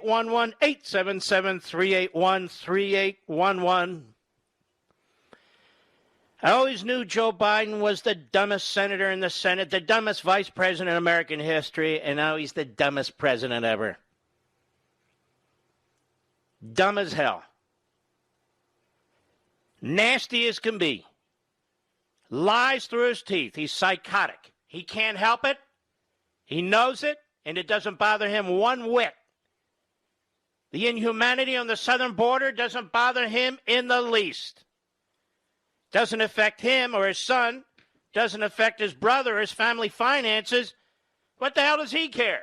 3811, 877-381-3811. I always knew Joe Biden was the dumbest senator in the Senate, the dumbest vice president in American history, and now he's the dumbest president ever. Dumb as hell. Nasty as can be. Lies through his teeth. He's psychotic. He can't help it. He knows it, and it doesn't bother him one whit. The inhumanity on the southern border doesn't bother him in the least. Doesn't affect him or his son. Doesn't affect his brother or his family finances. What the hell does he care?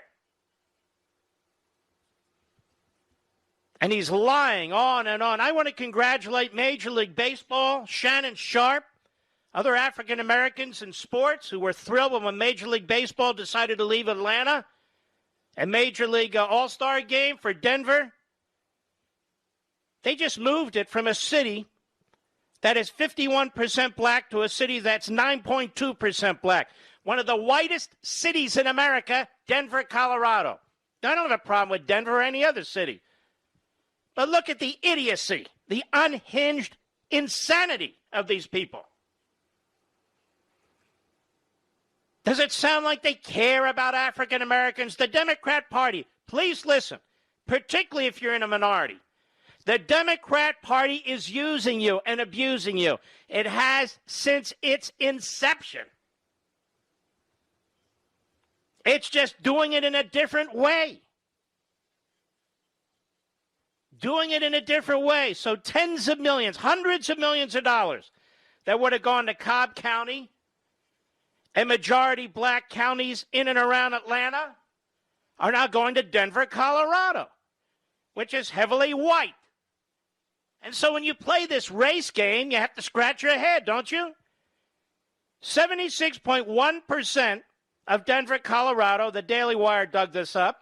And he's lying on and on. I want to congratulate Major League Baseball, Shannon Sharpe, other African Americans in sports who were thrilled when Major League Baseball decided to leave Atlanta and Major League All-Star game for Denver. They just moved it from a city that is 51% black to a city that's 9.2% black. One of the whitest cities in America, Denver, Colorado. I don't have a problem with Denver or any other city. But look at the idiocy, the unhinged insanity of these people. Does it sound like they care about African Americans? The Democrat Party, please listen, particularly if you're in a minority. The Democrat Party is using you and abusing you. It has since its inception. It's just doing it in a different way. Doing it in a different way. So tens of millions, hundreds of millions of dollars that would have gone to Cobb County and majority black counties in and around Atlanta are now going to Denver, Colorado, which is heavily white. And so when you play this race game, you have to scratch your head, don't you? 76.1% of Denver, Colorado, the Daily Wire dug this up,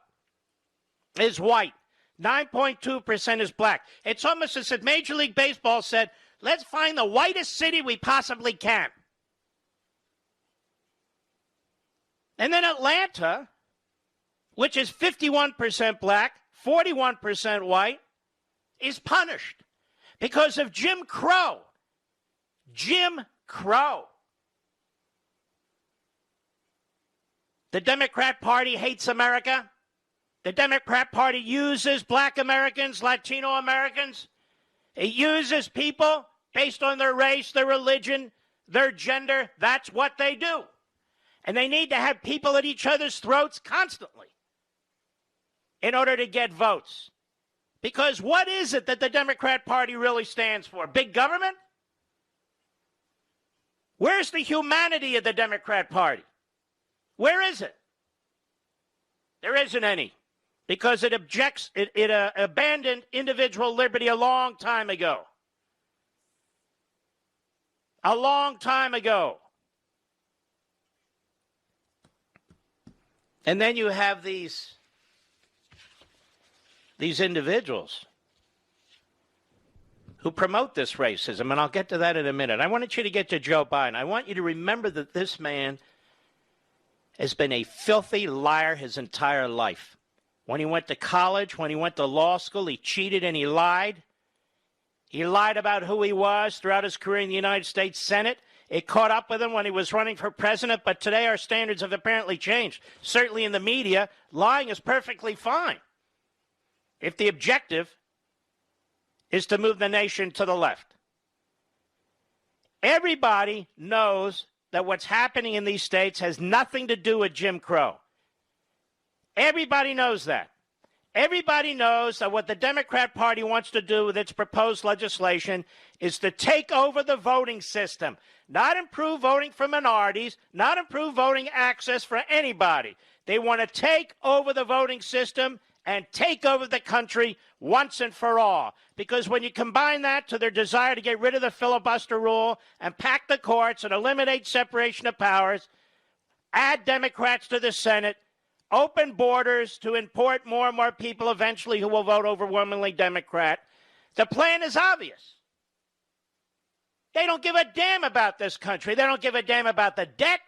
is white. 9.2% is black. It's almost as if Major League Baseball said, let's find the whitest city we possibly can. And then Atlanta, which is 51% black, 41% white, is punished because of Jim Crow. Jim Crow. The Democrat Party hates America. The Democrat Party uses black Americans, Latino Americans. It uses people based on their race, their religion, their gender. That's what they do. And they need to have people at each other's throats constantly in order to get votes. Because what is it that the Democrat Party really stands for? Big government? Where's the humanity of the Democrat Party? Where is it? There isn't any. Because it abandoned individual liberty a long time ago. A long time ago. And then you have these individuals who promote this racism, and I'll get to that in a minute. I wanted you to get to Joe Biden. I want you to remember that this man has been a filthy liar his entire life. When he went to college, when he went to law school, he cheated and he lied. He lied about who he was throughout his career in the United States Senate. It caught up with him when he was running for president, but today our standards have apparently changed. Certainly in the media, lying is perfectly fine if the objective is to move the nation to the left. Everybody knows that what's happening in these states has nothing to do with Jim Crow. Everybody knows that. Everybody knows that what the Democrat Party wants to do with its proposed legislation is to take over the voting system, not improve voting for minorities, not improve voting access for anybody. They want to take over the voting system and take over the country once and for all. Because when you combine that to their desire to get rid of the filibuster rule and pack the courts and eliminate separation of powers, add Democrats to the Senate, open borders to import more and more people eventually who will vote overwhelmingly Democrat, the plan is obvious. They don't give a damn about this country. They don't give a damn about the debt.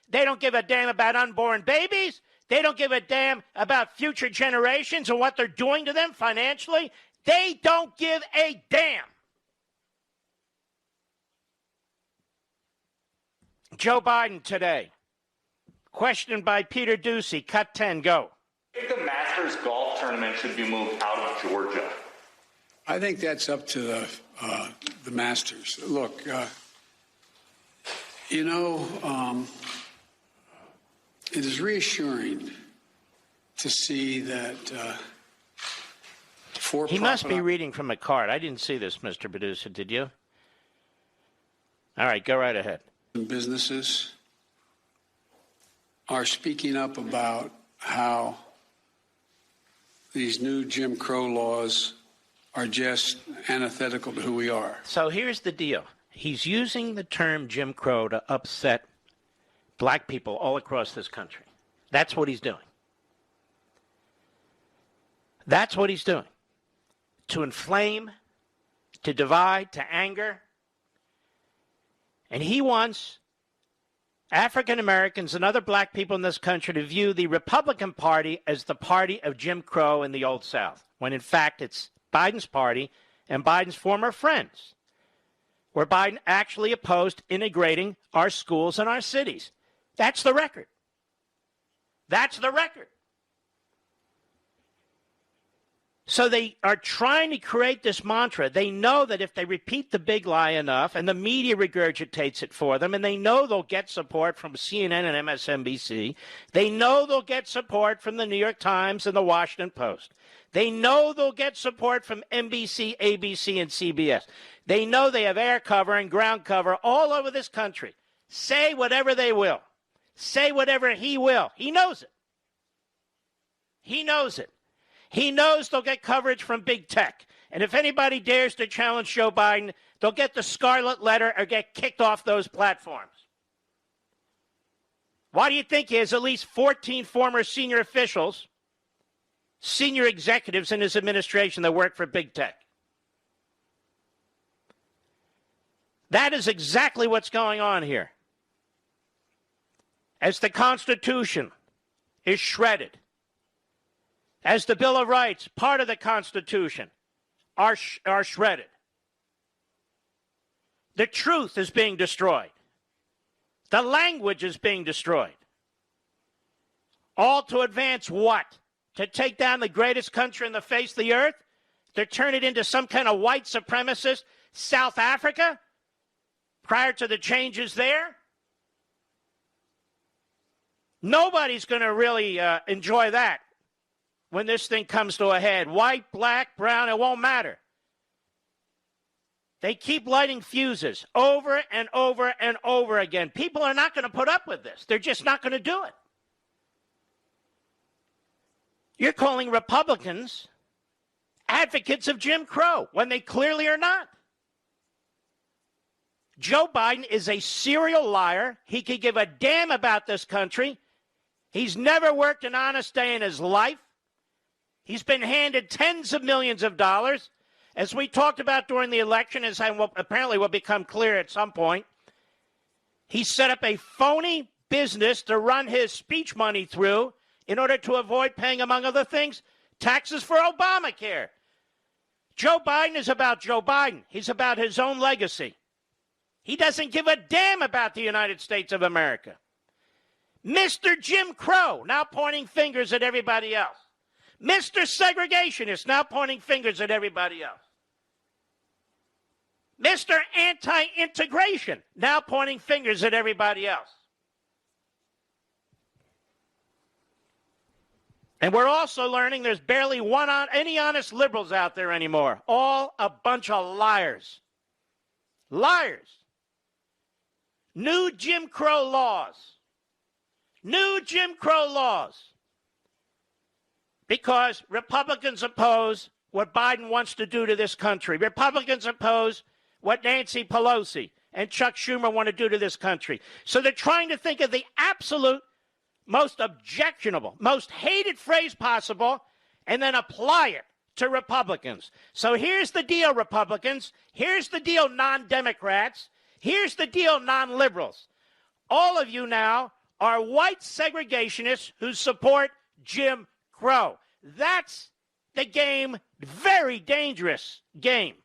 They don't give a damn about unborn babies. They don't give a damn about future generations and what they're doing to them financially. They don't give a damn. Joe Biden today, questioned by Peter Ducey, cut 10, go. I think the Masters golf tournament should be moved out of Georgia. I think that's up to the Masters. Look, it is reassuring to see that He must be reading from a card. I didn't see this, Mr. Producer. Did you? All right, go right ahead. Businesses are speaking up about how these new Jim Crow laws are just antithetical to who we are. So here's the deal. He's using the term Jim Crow to upset black people all across this country. That's what he's doing. That's what he's doing. To inflame, to divide, to anger. And he wants African Americans and other black people in this country to view the Republican Party as the party of Jim Crow in the Old South, when in fact it's Biden's party and Biden's former friends, where Biden actually opposed integrating our schools and our cities. That's the record. That's the record. So they are trying to create this mantra. They know that if they repeat the big lie enough, and the media regurgitates it for them, and they know they'll get support from CNN and MSNBC, they know they'll get support from the New York Times and the Washington Post. They know they'll get support from NBC, ABC, and CBS. They know they have air cover and ground cover all over this country. Say whatever they will. Say whatever he will. He knows it. He knows it. He knows they'll get coverage from big tech. And if anybody dares to challenge Joe Biden, they'll get the scarlet letter or get kicked off those platforms. Why do you think he has at least 14 former senior officials, senior executives in his administration that work for big tech? That is exactly what's going on here. As the Constitution is shredded, as the Bill of Rights, part of the Constitution, are shredded. The truth is being destroyed. The language is being destroyed. All to advance what? To take down the greatest country on the face of the earth? To turn it into some kind of white supremacist South Africa? Prior to the changes there? Nobody's going to really enjoy that. When this thing comes to a head, white, black, brown, it won't matter. They keep lighting fuses over and over and over again. People are not going to put up with this. They're just not going to do it. You're calling Republicans advocates of Jim Crow when they clearly are not. Joe Biden is a serial liar. He could give a damn about this country. He's never worked an honest day in his life. He's been handed tens of millions of dollars. As we talked about during the election, as apparently will become clear at some point, he set up a phony business to run his speech money through in order to avoid paying, among other things, taxes for Obamacare. Joe Biden is about Joe Biden. He's about his own legacy. He doesn't give a damn about the United States of America. Mr. Jim Crow, now pointing fingers at everybody else. Mr. Segregationist, now pointing fingers at everybody else. Mr. Anti-integration, now pointing fingers at everybody else. And we're also learning there's barely any honest liberals out there anymore. All a bunch of liars. Liars. New Jim Crow laws. New Jim Crow laws. Because Republicans oppose what Biden wants to do to this country. Republicans oppose what Nancy Pelosi and Chuck Schumer want to do to this country. So they're trying to think of the absolute most objectionable, most hated phrase possible, and then apply it to Republicans. So here's the deal, Republicans. Here's the deal, non-Democrats. Here's the deal, non-liberals. All of you now are white segregationists who support Jim Crow. That's the game, very dangerous game,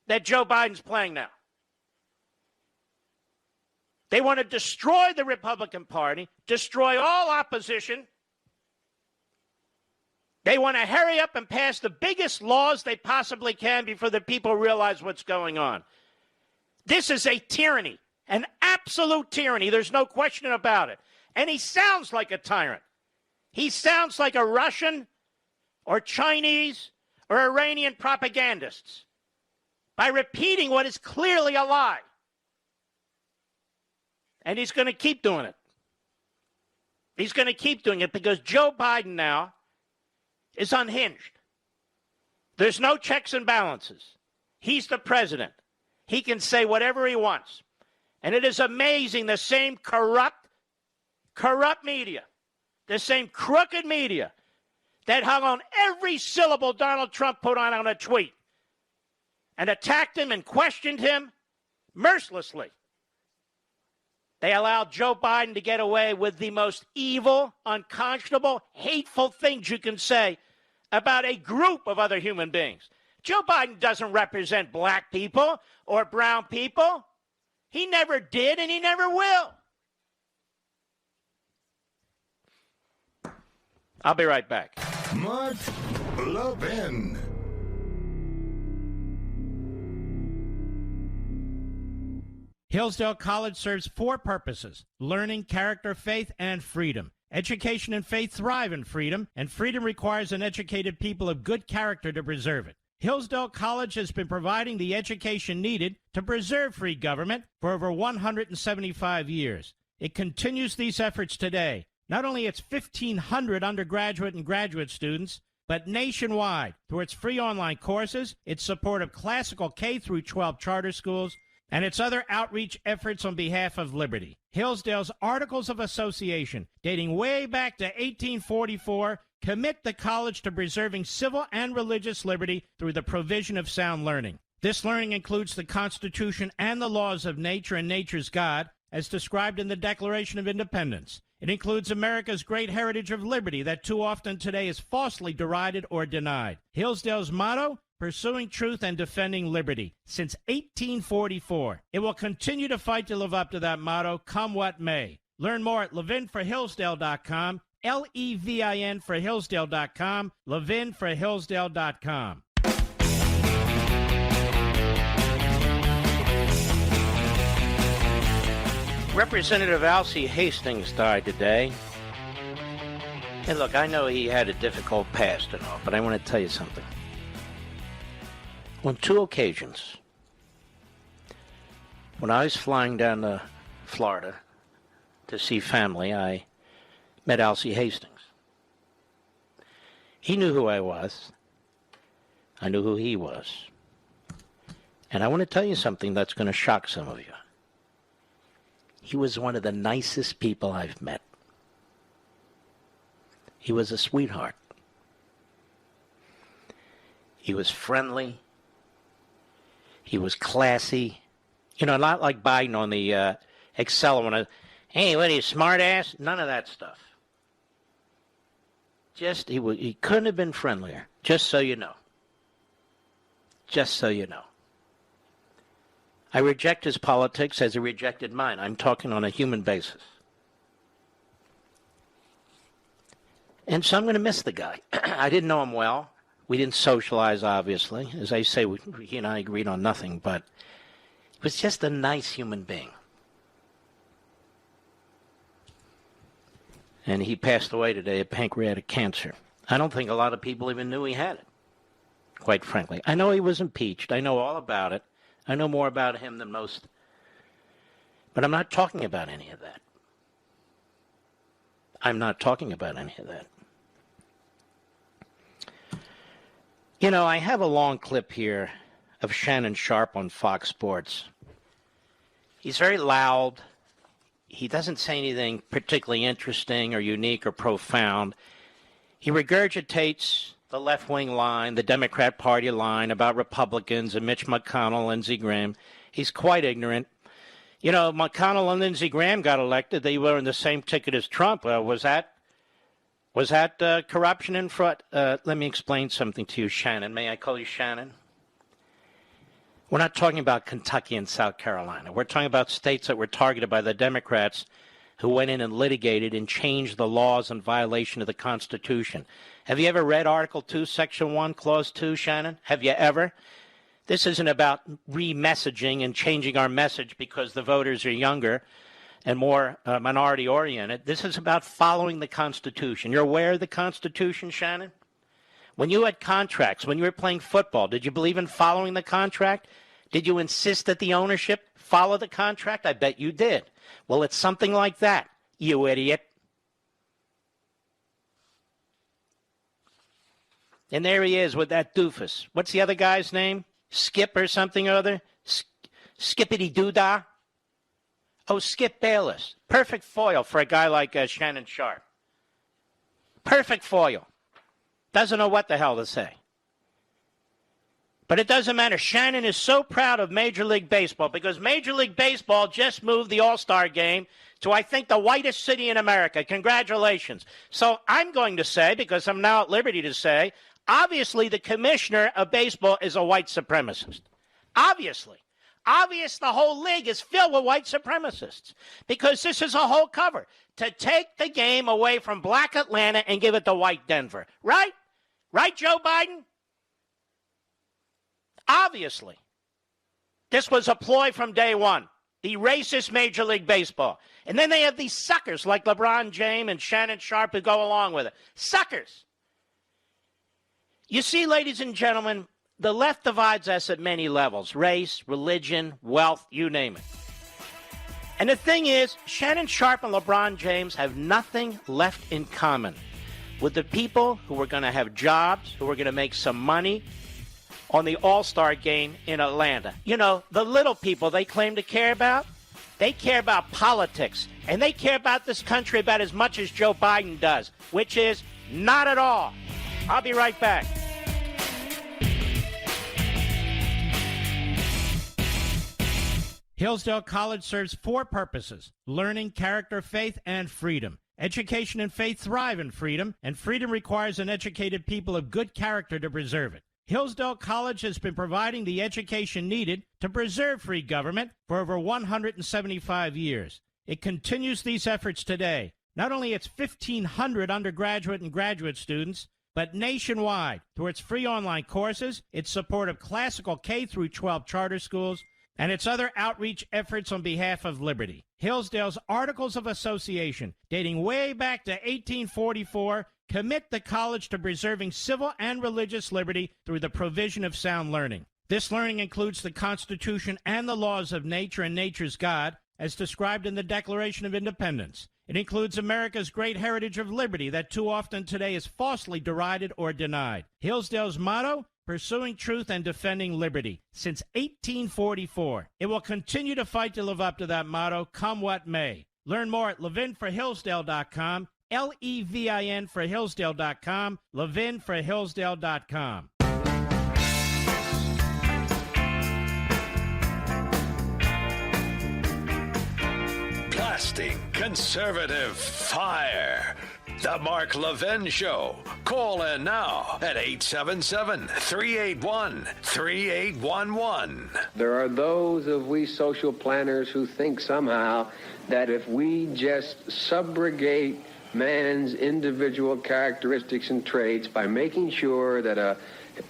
that Joe Biden's playing now. They want to destroy the Republican Party, destroy all opposition. They want to hurry up and pass the biggest laws they possibly can before the people realize what's going on. This is a tyranny, an absolute tyranny. There's no question about it. And he sounds like a tyrant. He sounds like a Russian or Chinese or Iranian propagandists by repeating what is clearly a lie. And he's going to keep doing it. He's going to keep doing it because Joe Biden now is unhinged. There's no checks and balances. He's the president. He can say whatever he wants. And it is amazing, the same corrupt media, the same crooked media that hung on every syllable Donald Trump put on a tweet and attacked him and questioned him mercilessly. They allowed Joe Biden to get away with the most evil, unconscionable, hateful things you can say about a group of other human beings. Joe Biden doesn't represent black people or brown people. He never did, and he never will. I'll be right back. Mark Levin. Hillsdale College serves 4 purposes: learning, character, faith, and freedom. Education and faith thrive in freedom, and freedom requires an educated people of good character to preserve it. Hillsdale College has been providing the education needed to preserve free government for over 175 years. It continues these efforts today. Not only its 1,500 undergraduate and graduate students, but nationwide through its free online courses, its support of classical K through 12 charter schools, and its other outreach efforts on behalf of liberty. Hillsdale's Articles of Association, dating way back to 1844, commit the college to preserving civil and religious liberty through the provision of sound learning. This learning includes the Constitution and the laws of nature and nature's God, as described in the Declaration of Independence. It includes America's great heritage of liberty that too often today is falsely derided or denied. Hillsdale's motto: pursuing truth and defending liberty. Since 1844, it will continue to fight to live up to that motto, come what may. Learn more at levinforhillsdale.com, Levin for Hillsdale.com, levinforhillsdale.com. Representative Alcee Hastings died today. And look, I know he had a difficult past and all, but I want to tell you something. On 2 occasions, when I was flying down to Florida to see family, I met Alcee Hastings. He knew who I was. I knew who he was. And I want to tell you something that's going to shock some of you. He was one of the nicest people I've met. He was a sweetheart. He was friendly. He was classy. You know, not like Biden on the Excel. Hey, what are you, smart ass? None of that stuff. Just, he couldn't have been friendlier. Just so you know. Just so you know. I reject his politics as he rejected mine. I'm talking on a human basis. And so I'm going to miss the guy. I didn't know him well. We didn't socialize, obviously. As I say, he and I agreed on nothing, but he was just a nice human being. And he passed away today of pancreatic cancer. I don't think a lot of people even knew he had it, quite frankly. I know he was impeached. I know all about it. I know more about him than most. But I'm not talking about any of that. I'm not talking about any of that. You know, I have a long clip here of Shannon Sharpe on Fox Sports. He's very loud. He doesn't say anything particularly interesting or unique or profound. He regurgitates the left-wing line, the Democrat Party line about Republicans and Mitch McConnell, Lindsey Graham. He's quite ignorant. You know, McConnell and Lindsey Graham got elected. They were in the same ticket as Trump. Was that corruption and fraud? Let me explain something to you, Shannon. May I call you Shannon? We're not talking about Kentucky and South Carolina. We're talking about states that were targeted by the Democrats who went in and litigated and changed the laws in violation of the Constitution. Have you ever read Article 2, Section 1, Clause 2, Shannon? Have you ever? This isn't about re-messaging and changing our message because the voters are younger and more minority-oriented. This is about following the Constitution. You're aware of the Constitution, Shannon? When you had contracts, when you were playing football, did you believe in following the contract? Did you insist that the ownership follow the contract? I bet you did. Well, it's something like that, you idiot. And there he is with that doofus. What's the other guy's name? Skip or something or other? Skippity-doo-dah? Oh, Skip Bayless. Perfect foil for a guy like Shannon Sharp. Perfect foil. Doesn't know what the hell to say. But it doesn't matter. Shannon is so proud of Major League Baseball because Major League Baseball just moved the All-Star game to, I think, the whitest city in America. Congratulations. So I'm going to say, because I'm now at liberty to say, obviously the commissioner of baseball is a white supremacist. Obviously. Obvious the whole league is filled with white supremacists because this is a whole cover to take the game away from black Atlanta and give it to white Denver. Right? Right, Joe Biden? Obviously. This was a ploy from day one. The racist Major League Baseball. And then they have these suckers like LeBron James and Shannon Sharp who go along with it. Suckers. You see, ladies and gentlemen, the left divides us at many levels. Race, religion, wealth, you name it. And the thing is, Shannon Sharp and LeBron James have nothing left in common with the people who are going to have jobs, who are going to make some money on the All-Star game in Atlanta. You know, the little people they claim to care about, they care about politics. And they care about this country about as much as Joe Biden does, which is not at all. I'll be right back. Hillsdale College serves 4 purposes: learning, character, faith, and freedom. Education and faith thrive in freedom, and freedom requires an educated people of good character to preserve it. Hillsdale College has been providing the education needed to preserve free government for over 175 years. It continues these efforts today. Not only its 1,500 undergraduate and graduate students, but nationwide through its free online courses, its support of classical K-12 charter schools, and its other outreach efforts on behalf of liberty. Hillsdale's Articles of Association, dating way back to 1844, commit the college to preserving civil and religious liberty through the provision of sound learning. This learning includes the Constitution and the laws of nature and nature's God, as described in the Declaration of Independence. It includes America's great heritage of liberty that too often today is falsely derided or denied. Hillsdale's motto: pursuing truth and defending liberty, since 1844. It will continue to fight to live up to that motto, come what may. Learn more at levinforhillsdale.com, Levin for Hillsdale.com, levinforhillsdale.com. Blasting conservative fire. The Mark Levin Show. Call in now at 877-381-3811. There are those of we social planners who think somehow that if we just subrogate man's individual characteristics and traits by making sure that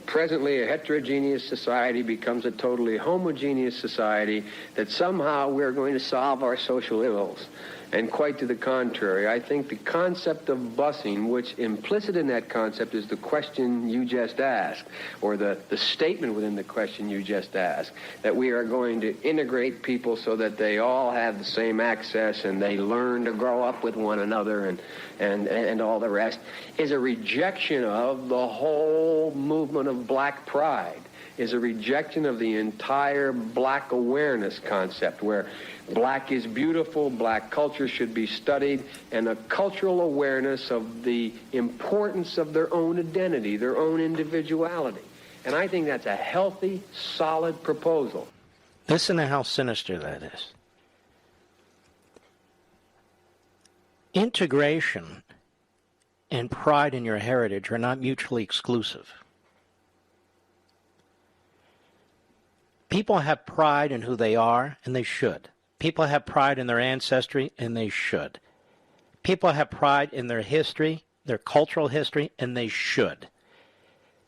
presently a heterogeneous society becomes a totally homogeneous society, that somehow we're going to solve our social ills. And quite to the contrary. I think the concept of busing, which implicit in that concept is the question you just asked, or the statement within the question you just asked, that we are going to integrate people so that they all have the same access and they learn to grow up with one another and all the rest, is a rejection of the whole movement of black pride, is a rejection of the entire black awareness concept, where black is beautiful, black culture should be studied, and a cultural awareness of the importance of their own identity, their own individuality. And I think that's a healthy, solid proposal. Listen to how sinister that is. Integration and pride in your heritage are not mutually exclusive. People have pride in who they are, and they should. People have pride in their ancestry, and they should. People have pride in their history, their cultural history, and they should.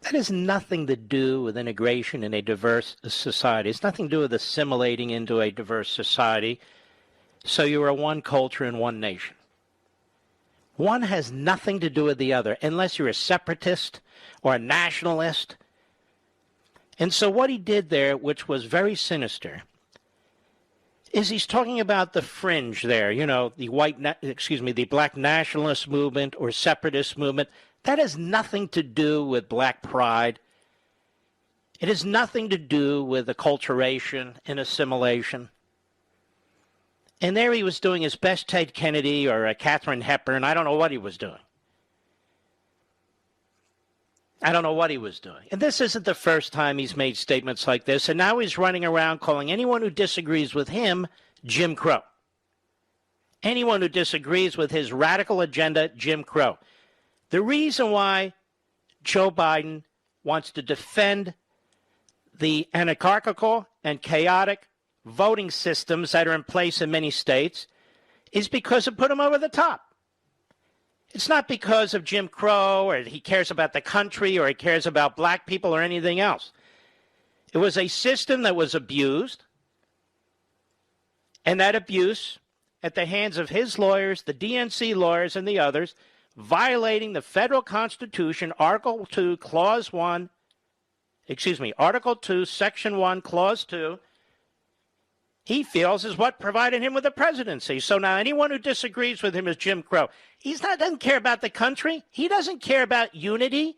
That has nothing to do with integration in a diverse society. It's nothing to do with assimilating into a diverse society so you are one culture and one nation. One has nothing to do with the other unless you're a separatist or a nationalist. And so what he did there, which was very sinister, is he's talking about the fringe there, the black nationalist movement or separatist movement. That has nothing to do with black pride. It has nothing to do with acculturation and assimilation. And there he was doing his best Ted Kennedy or a Katharine Hepburn. I don't know what he was doing. And this isn't the first time he's made statements like this. And now he's running around calling anyone who disagrees with him Jim Crow. Anyone who disagrees with his radical agenda, Jim Crow. The reason why Joe Biden wants to defend the anarchical and chaotic voting systems that are in place in many states is because it put him over the top. It's not because of Jim Crow or he cares about the country or he cares about black people or anything else. It was a system that was abused, and that abuse at the hands of his lawyers, the DNC lawyers and the others, violating the federal Constitution, Article 2, Section 1, Clause 2, he feels is what provided him with the presidency. So now anyone who disagrees with him is Jim Crow. He doesn't care about the country. He doesn't care about unity.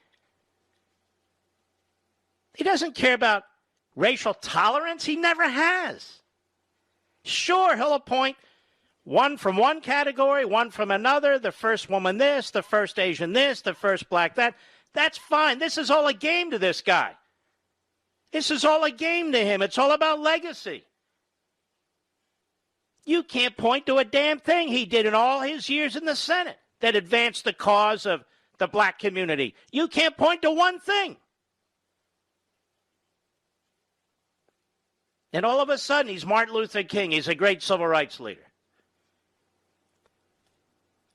He doesn't care about racial tolerance. He never has. Sure, he'll appoint one from one category, one from another, the first woman this, the first Asian this, the first black that. That's fine. This is all a game to this guy. This is all a game to him. It's all about legacy. You can't point to a damn thing he did in all his years in the Senate that advanced the cause of the black community. You can't point to one thing. And all of a sudden, he's Martin Luther King. He's a great civil rights leader.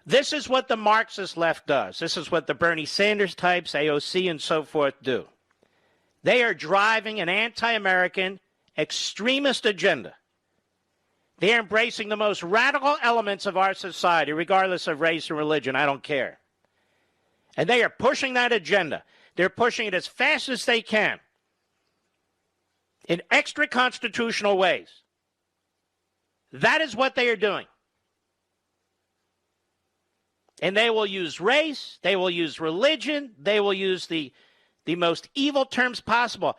This is what the Marxist left does. This is what the Bernie Sanders types, AOC and so forth do. They are driving an anti-American extremist agenda. They're embracing the most radical elements of our society, regardless of race or religion. I don't care. And they are pushing that agenda. They're pushing it as fast as they can in extra-constitutional ways. That is what they are doing. And they will use race, they will use religion, they will use the most evil terms possible.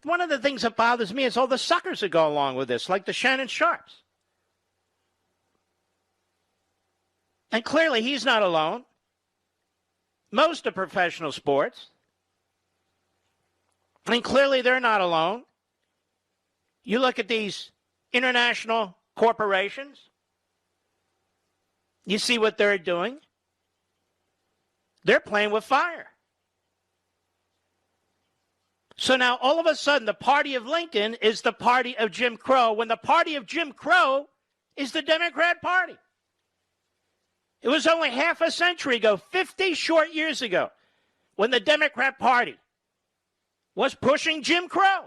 One of the things that bothers me is all the suckers that go along with this, like the Shannon Sharps. And clearly he's not alone. Most of professional sports. And clearly they're not alone. You look at these international corporations. You see what they're doing. They're playing with fire. So now all of a sudden the party of Lincoln is the party of Jim Crow, when the party of Jim Crow is the Democrat Party. It was only half a century ago, 50 short years ago, when the Democrat Party was pushing Jim Crow.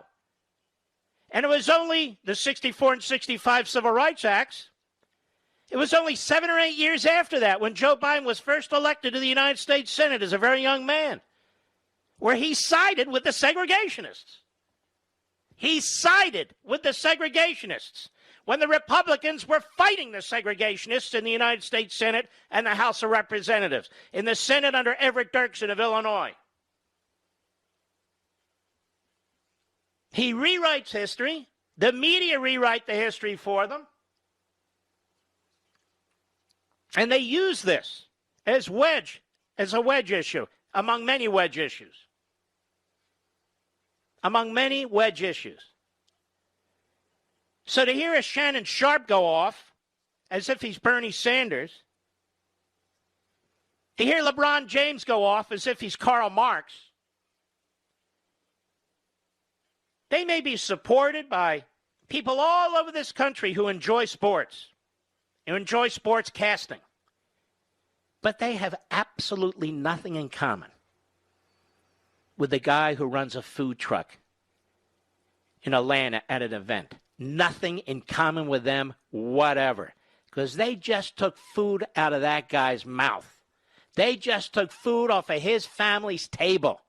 And it was only the 64 and 65 Civil Rights Acts. It was only 7 or 8 years after that, when Joe Biden was first elected to the United States Senate as a very young man, where he sided with the segregationists. He sided with the segregationists when the Republicans were fighting the segregationists in the United States Senate and the House of Representatives, in the Senate under Everett Dirksen of Illinois. He rewrites history. The media rewrite the history for them. And they use this as a wedge issue, among many wedge issues. Among many wedge issues. So to hear a Shannon Sharp go off, as if he's Bernie Sanders, To hear LeBron James go off as if he's Karl Marx. They may be supported by people all over this country who enjoy sports, who enjoy sports casting. But they have absolutely nothing in common with the guy who runs a food truck in Atlanta at an event. Nothing in common with them, whatever. Because they just took food out of that guy's mouth. They just took food off of his family's table.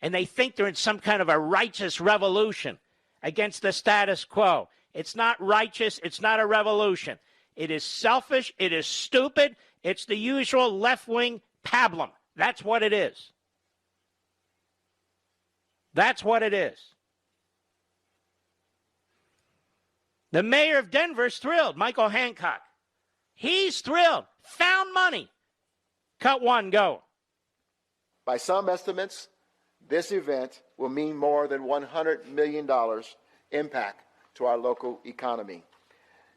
And they think they're in some kind of a righteous revolution against the status quo. It's not righteous. It's not a revolution. It is selfish. It is stupid. It's the usual left-wing pablum. That's what it is. That's what it is. The mayor of Denver's thrilled, Michael Hancock. He's thrilled. Found money. Cut one, go. By some estimates, this event will mean more than $100 million impact to our local economy.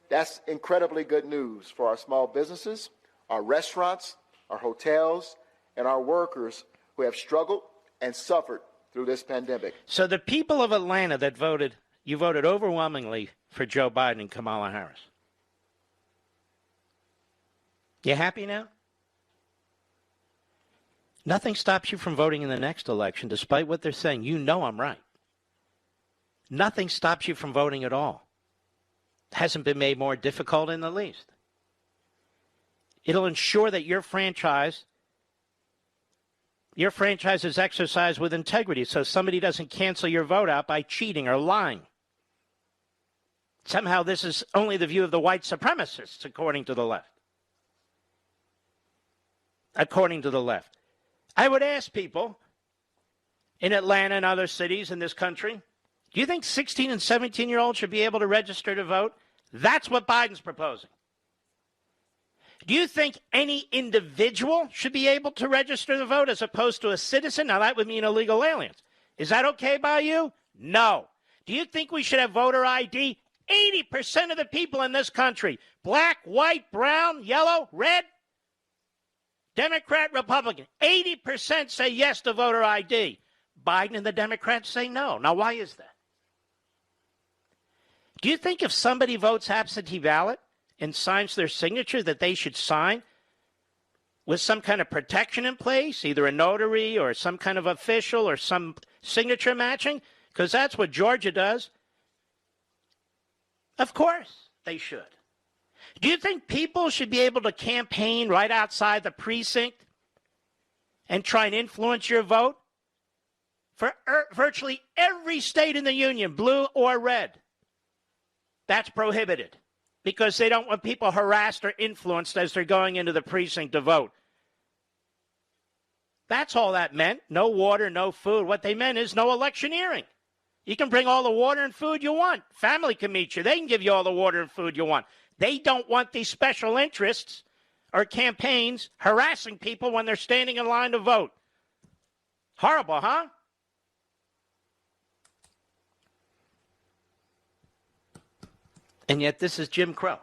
That's incredibly good news for our small businesses, our restaurants, our hotels, and our workers who have struggled and suffered through this pandemic. So the people of Atlanta that voted, you voted overwhelmingly for Joe Biden and Kamala Harris. You happy now? Nothing stops you from voting in the next election, despite what they're saying. You know I'm right. Nothing stops you from voting at all. It hasn't been made more difficult in the least. It'll ensure that your franchise is exercised with integrity, so somebody doesn't cancel your vote out by cheating or lying. Somehow this is only the view of the white supremacists, according to the left. According to the left. I would ask people in Atlanta and other cities in this country, do you think 16 and 17-year-olds should be able to register to vote? That's what Biden's proposing. Do you think any individual should be able to register to vote as opposed to a citizen? Now, that would mean illegal aliens. Is that okay by you? No. Do you think we should have voter ID? 80% of the people in this country, black, white, brown, yellow, red, Democrat, Republican, 80% say yes to voter ID. Biden and the Democrats say no. Now, why is that? Do you think if somebody votes absentee ballot and signs their signature that they should sign with some kind of protection in place, either a notary or some kind of official or some signature matching? Because that's what Georgia does. Of course they should. Do you think people should be able to campaign right outside the precinct and try and influence your vote? For virtually every state in the union, blue or red, that's prohibited because they don't want people harassed or influenced as they're going into the precinct to vote. That's all that meant. No water, no food. What they meant is no electioneering. You can bring all the water and food you want. Family can meet you. They can give you all the water and food you want. They don't want these special interests or campaigns harassing people when they're standing in line to vote. Horrible, huh? And yet this is Jim Crow.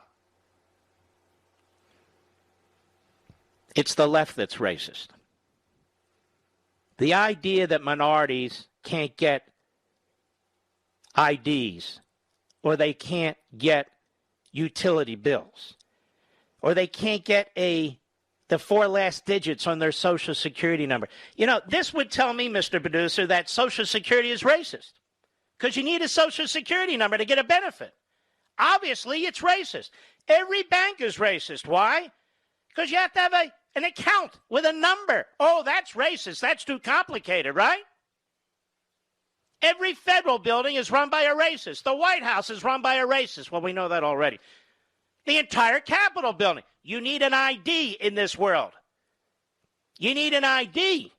It's the left that's racist. The idea that minorities can't get IDs, or they can't get utility bills, or they can't get the 4 last digits on their Social Security number. You know, this would tell me, Mr. Producer, that Social Security is racist because you need a Social Security number to get a benefit. Obviously, it's racist. Every bank is racist. Why? Because you have to have an account with a number. Oh, that's racist. That's too complicated, right? Every federal building is run by a racist. The White House is run by a racist. Well, we know that already. The entire Capitol building. You need an ID in this world. You need an ID.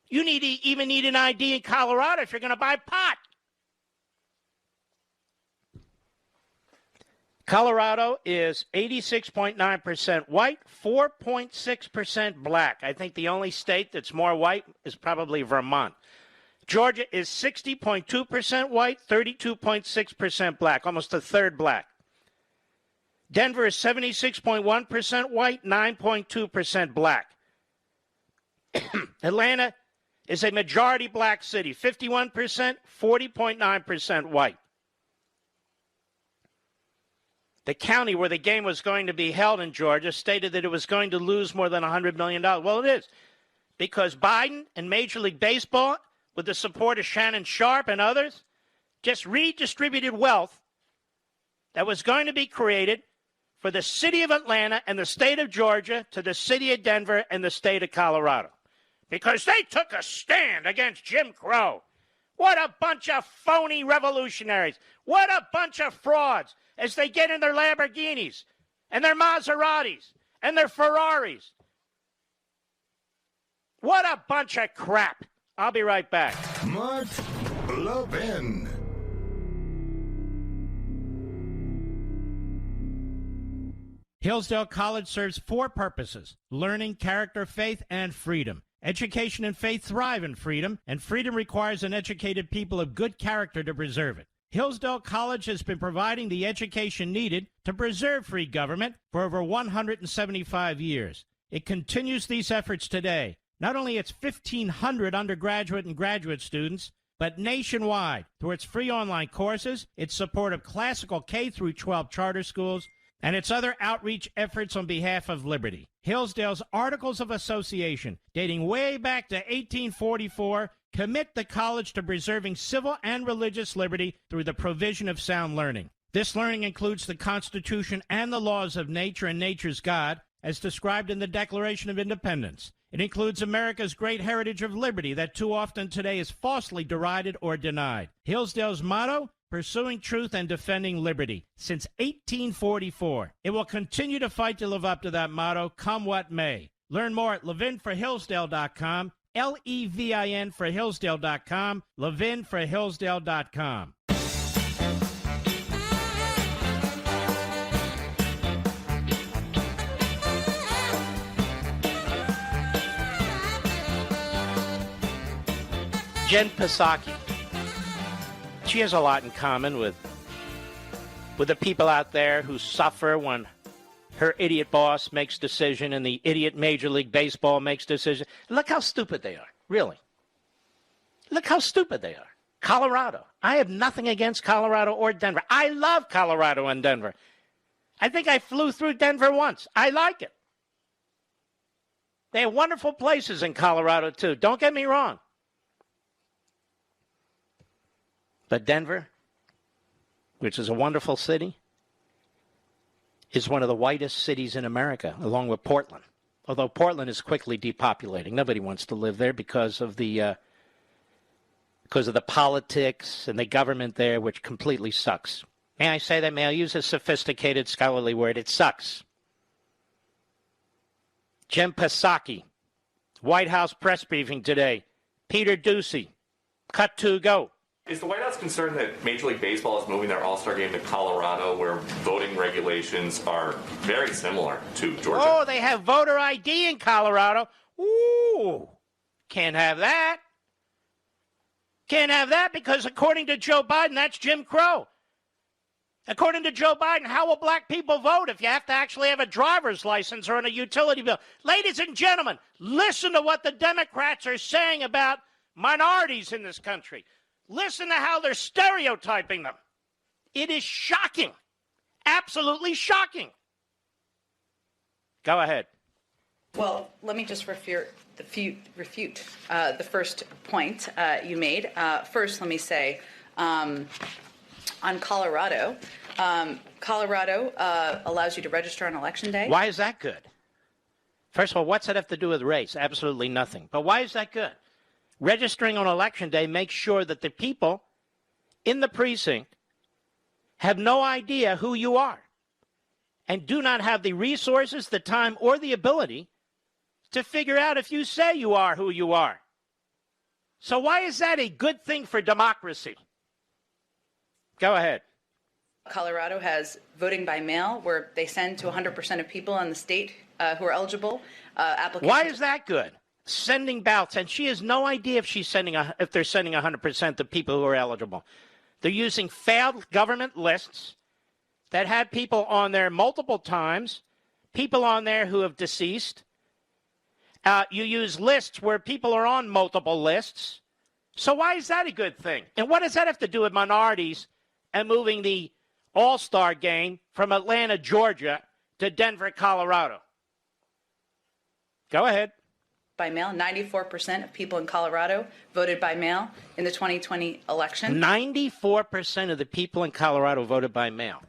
You even need an ID in Colorado if you're going to buy pot. Colorado is 86.9% white, 4.6% black. I think the only state that's more white is probably Vermont. Georgia is 60.2% white, 32.6% black, almost a third black. Denver is 76.1% white, 9.2% black. Atlanta is a majority black city, 51%, 40.9% white. The county where the game was going to be held in Georgia stated that it was going to lose more than $100 million. Well, it is, because Biden and Major League Baseball, with the support of Shannon Sharp and others, just redistributed wealth that was going to be created for the city of Atlanta and the state of Georgia to the city of Denver and the state of Colorado, because they took a stand against Jim Crow. What a bunch of phony revolutionaries. What a bunch of frauds as they get in their Lamborghinis and their Maseratis and their Ferraris. What a bunch of crap. I'll be right back. Mark Levin. Hillsdale College serves 4 purposes: learning, character, faith, and freedom. Education and faith thrive in freedom, and freedom requires an educated people of good character to preserve it. Hillsdale College has been providing the education needed to preserve free government for over 175 years. It continues these efforts today. Not only its 1,500 undergraduate and graduate students, but nationwide through its free online courses, its support of classical K through 12 charter schools, and its other outreach efforts on behalf of liberty. Hillsdale's Articles of Association, dating way back to 1844, commit the college to preserving civil and religious liberty through the provision of sound learning. This learning includes the Constitution and the laws of nature and nature's God, as described in the Declaration of Independence. It includes America's great heritage of liberty that too often today is falsely derided or denied. Hillsdale's motto: pursuing truth and defending liberty, since 1844. It will continue to fight to live up to that motto, come what may. Learn more at levinforhillsdale.com, Levin for Hillsdale.com, levinforhillsdale.com. Jen Psaki. She has a lot in common with the people out there who suffer when her idiot boss makes decision and the idiot Major League Baseball makes decision. Look how stupid they are, really. Look how stupid they are. Colorado. I have nothing against Colorado or Denver. I love Colorado and Denver. I think I flew through Denver once. I like it. They have wonderful places in Colorado, too. Don't get me wrong. But Denver, which is a wonderful city, is one of the whitest cities in America, along with Portland. Although Portland is quickly depopulating. Nobody wants to live there because of the politics and the government there, which completely sucks. May I say that? May I use a sophisticated scholarly word? It sucks. Jen Psaki, White House press briefing today. Peter Doocy, cut to go. Is the White House concerned that Major League Baseball is moving their All-Star game to Colorado, where voting regulations are very similar to Georgia? Oh, they have voter ID in Colorado. Ooh, can't have that. Can't have that because according to Joe Biden, that's Jim Crow. According to Joe Biden, how will black people vote if you have to actually have a driver's license or on a utility bill? Ladies and gentlemen, listen to what the Democrats are saying about minorities in this country. Listen to how they're stereotyping them. It is shocking. Absolutely shocking. Go ahead. Well, let me just refute the first point you made. First, let me say on Colorado, Colorado allows you to register on Election Day. Why is that good? First of all, what's that have to do with race? Absolutely nothing. But why is that good? Registering on Election Day makes sure that the people in the precinct have no idea who you are and do not have the resources, the time, or the ability to figure out if you say you are who you are. So why is that a good thing for democracy? Go ahead. Colorado has voting by mail, where they send to 100% of people in the state who are eligible applications. Why is that good? Sending ballots, and she has no idea if if they're sending 100% of people who are eligible. They're using failed government lists that had people on there multiple times, people on there who have deceased, You use lists where people are on multiple lists. So why is that a good thing? And what does that have to do with minorities and moving the All-Star game from Atlanta, Georgia to Denver, Colorado? Go ahead. By mail, 94% of people in Colorado voted by mail in the 2020 election. 94% of the people in Colorado voted by mail.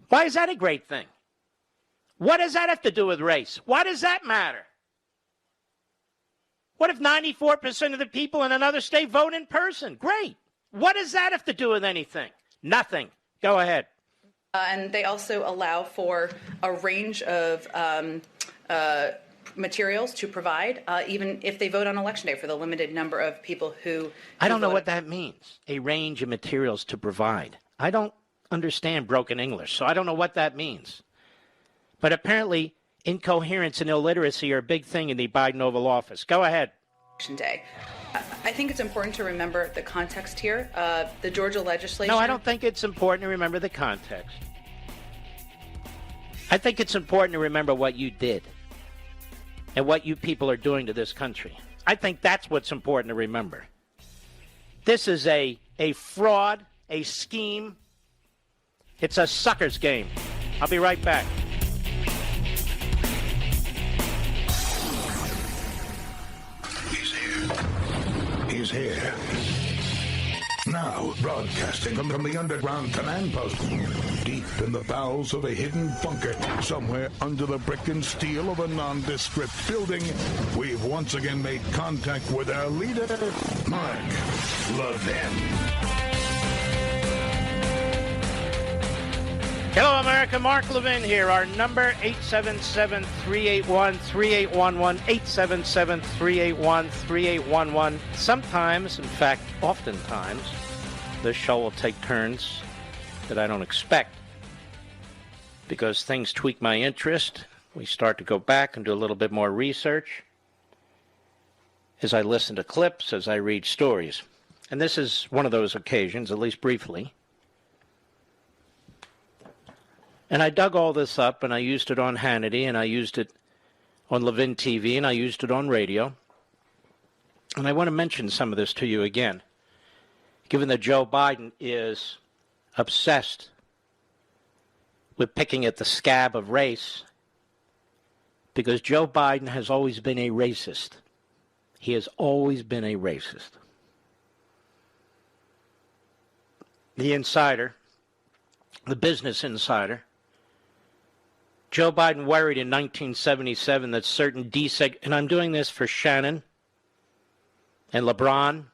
Why is that a great thing? What does that have to do with race? Why does that matter? What if 94% of the people in another state vote in person? Great. What does that have to do with anything? Nothing. Go ahead. And they also allow for a range of materials to provide, even if they vote on Election Day, for the limited number of people who I don't know what that means, a range of materials to provide. I don't understand broken English, so I don't know what that means. But apparently, incoherence and illiteracy are a big thing in the Biden Oval Office. Go ahead. Election Day. I think it's important to remember the context here. The Georgia legislature... No, I don't think it's important to remember the context. I think it's important to remember what you did and what you people are doing to this country. I think that's what's important to remember. This is a fraud, a scheme. It's a sucker's game. I'll be right back. He's here. Now, broadcasting from the underground command post, deep in the bowels of a hidden bunker, somewhere under the brick and steel of a nondescript building, we've once again made contact with our leader, Mark Levin. Hello, America. Mark Levin here. Our number, 877-381-3811, 877-381-3811. Sometimes, in fact, oftentimes, this show will take turns that I don't expect because things tweak my interest. We start to go back and do a little bit more research as I listen to clips, as I read stories. And this is one of those occasions, at least briefly. And I dug all this up, and I used it on Hannity, and I used it on Levin TV, and I used it on radio. And I want to mention some of this to you again, given that Joe Biden is obsessed with picking at the scab of race, because Joe Biden has always been a racist. He has always been a racist. The insider, the business insider, Joe Biden worried in 1977 that certain and I'm doing this for Shannon and LeBron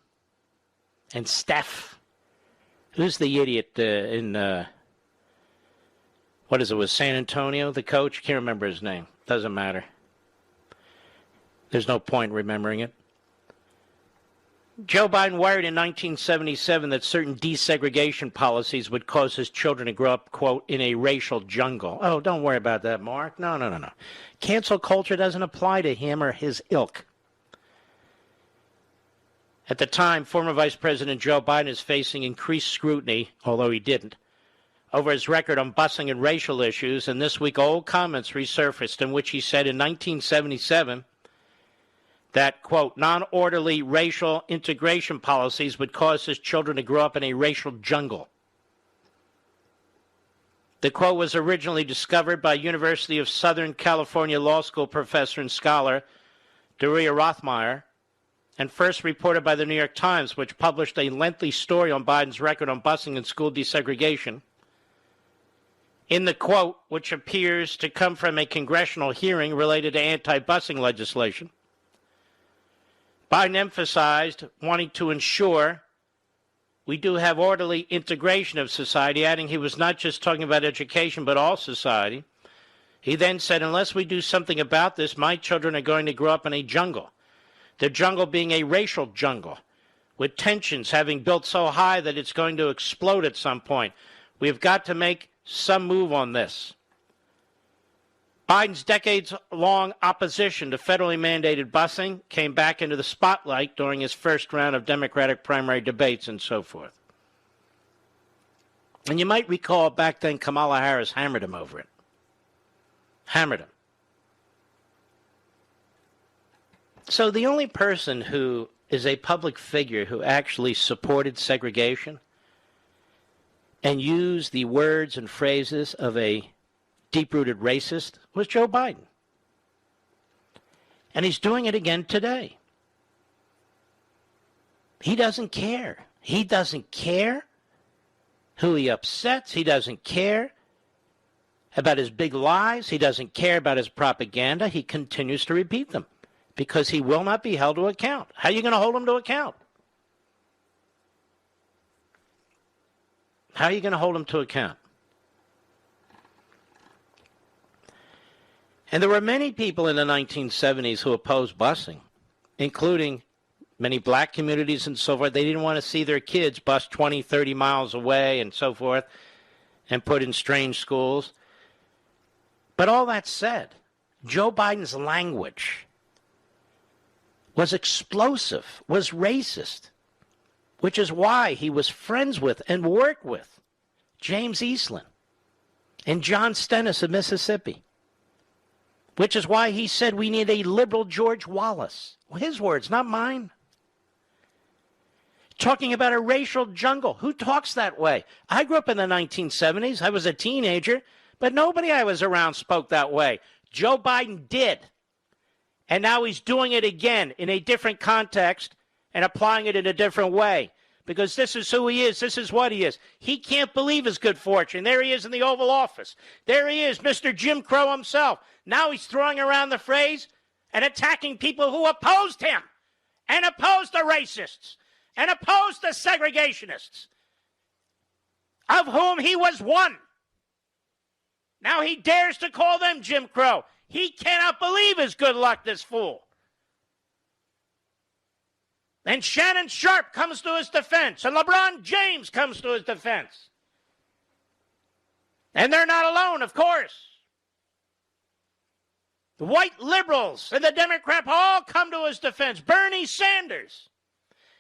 and Steph. Who's the idiot in, what is it, was San Antonio, the coach? Can't remember his name. Doesn't matter. There's no point in remembering it. Joe Biden worried in 1977 that certain desegregation policies would cause his children to grow up, quote, in a racial jungle. Oh, don't worry about that, Mark. No. Cancel culture doesn't apply to him or his ilk. At the time, former Vice President Joe Biden is facing increased scrutiny, although he didn't, over his record on busing and racial issues, and this week old comments resurfaced in which he said in 1977 that, quote, non-orderly racial integration policies would cause his children to grow up in a racial jungle. The quote was originally discovered by University of Southern California Law School professor and scholar Daria Rothmeyer, and first reported by the New York Times, which published a lengthy story on Biden's record on busing and school desegregation. In the quote, which appears to come from a congressional hearing related to anti-busing legislation, Biden emphasized wanting to ensure we do have orderly integration of society, adding he was not just talking about education, but all society. He then said, unless we do something about this, my children are going to grow up in a jungle. The jungle being a racial jungle, with tensions having built so high that it's going to explode at some point. We've got to make some move on this. Biden's decades-long opposition to federally mandated busing came back into the spotlight during his first round of Democratic primary debates and so forth. And you might recall back then Kamala Harris hammered him over it. Hammered him. So the only person who is a public figure who actually supported segregation and used the words and phrases of a deep-rooted racist was Joe Biden. And he's doing it again today. He doesn't care. He doesn't care who he upsets. He doesn't care about his big lies. He doesn't care about his propaganda. He continues to repeat them because he will not be held to account. How are you going to hold him to account? How are you going to hold him to account? And there were many people in the 1970s who opposed busing, including many black communities and so forth. They didn't want to see their kids bus 20, 30 miles away and so forth and put in strange schools. But all that said, Joe Biden's language was explosive, was racist, which is why he was friends with and worked with James Eastland and John Stennis of Mississippi, which is why he said we need a liberal George Wallace. Well, his words, not mine. Talking about a racial jungle. Who talks that way? I grew up in the 1970s. I was a teenager, but nobody I was around spoke that way. Joe Biden did. And now he's doing it again in a different context and applying it in a different way. Because this is who he is. This is what he is. He can't believe his good fortune. There he is in the Oval Office. There he is, Mr. Jim Crow himself. Now he's throwing around the phrase and attacking people who opposed him and opposed the racists and opposed the segregationists, of whom he was one. Now he dares to call them Jim Crow. He cannot believe his good luck, this fool. And Shannon Sharp comes to his defense, and LeBron James comes to his defense. And they're not alone, of course. The white liberals and the Democrats all come to his defense. Bernie Sanders.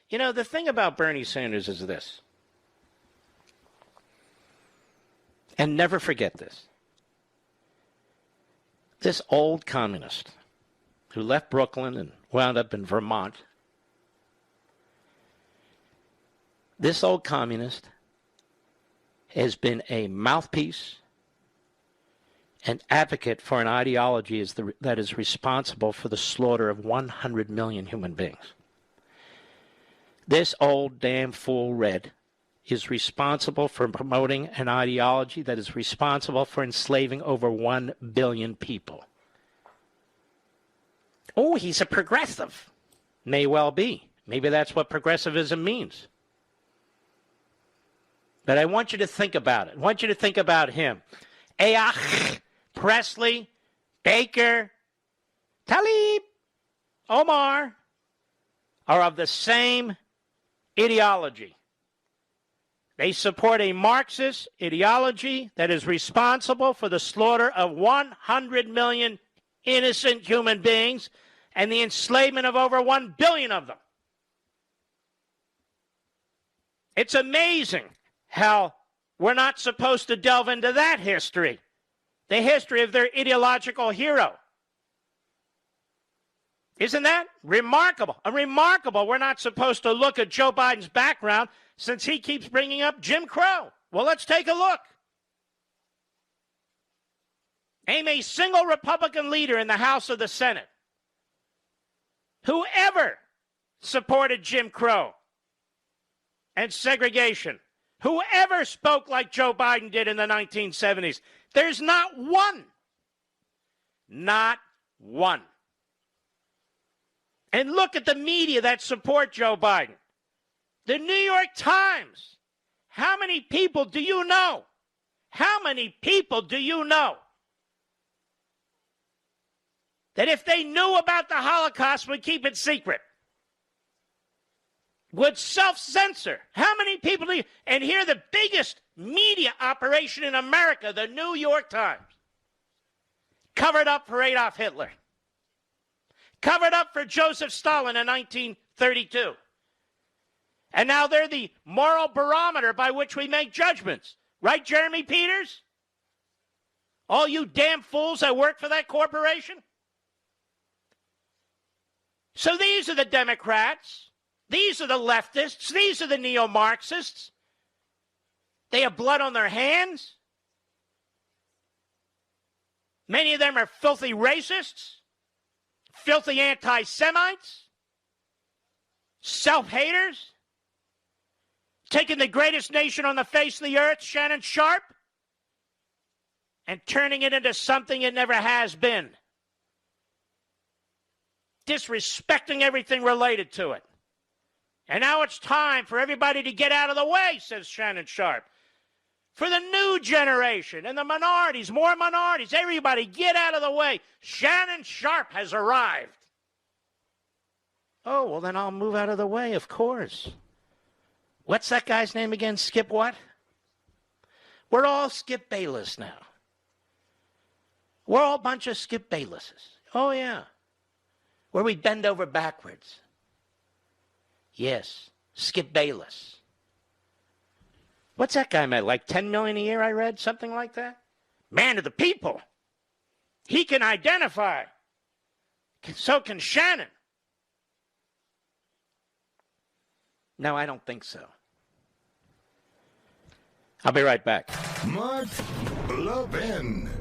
You know, the thing about Bernie Sanders is this. And never forget this. This old communist who left Brooklyn and wound up in Vermont, this old communist has been a mouthpiece, an advocate for an ideology that is responsible for the slaughter of 100 million human beings. This old damn fool Red is responsible for promoting an ideology that is responsible for enslaving over 1 billion people. Oh, he's a progressive. May well be. Maybe that's what progressivism means. But I want you to think about it. I want you to think about him. Ayah, Presley, Baker, Talib, Omar are of the same ideology. They support a Marxist ideology that is responsible for the slaughter of 100 million innocent human beings and the enslavement of over 1 billion of them. It's amazing how we're not supposed to delve into that history, the history of their ideological hero. Isn't that remarkable? Remarkable. We're not supposed to look at Joe Biden's background since he keeps bringing up Jim Crow. Well, let's take a look. Name a single Republican leader in the House of the Senate who ever supported Jim Crow and segregation, who ever spoke like Joe Biden did in the 1970s. There's not one. Not one. And look at the media that support Joe Biden. The New York Times. How many people do you know? How many people do you know that if they knew about the Holocaust would keep it secret? Would self-censor? How many people do you... And here the biggest media operation in America, the New York Times, covered up for Adolf Hitler. Covered up for Joseph Stalin in 1932. And now they're the moral barometer by which we make judgments. Right, Jeremy Peters? All you damn fools that work for that corporation? So these are the Democrats. These are the leftists. These are the neo-Marxists. They have blood on their hands. Many of them are filthy racists, filthy anti-Semites, self-haters, taking the greatest nation on the face of the earth, Shannon Sharp, and turning it into something it never has been. Disrespecting everything related to it. And now it's time for everybody to get out of the way, says Shannon Sharp. For the new generation and the minorities, more minorities, everybody get out of the way. Shannon Sharp has arrived. Oh, well, then I'll move out of the way, of course. What's that guy's name again? Skip what? We're all Skip Bayless now. We're all a bunch of Skip Baylesses. Oh, yeah. Where we bend over backwards. Yes, Skip Bayless. What's that guy made? Like $10 million a year, I read? Something like that? Man of the people. He can identify. So can Shannon. No, I don't think so. I'll be right back. Mark Levin.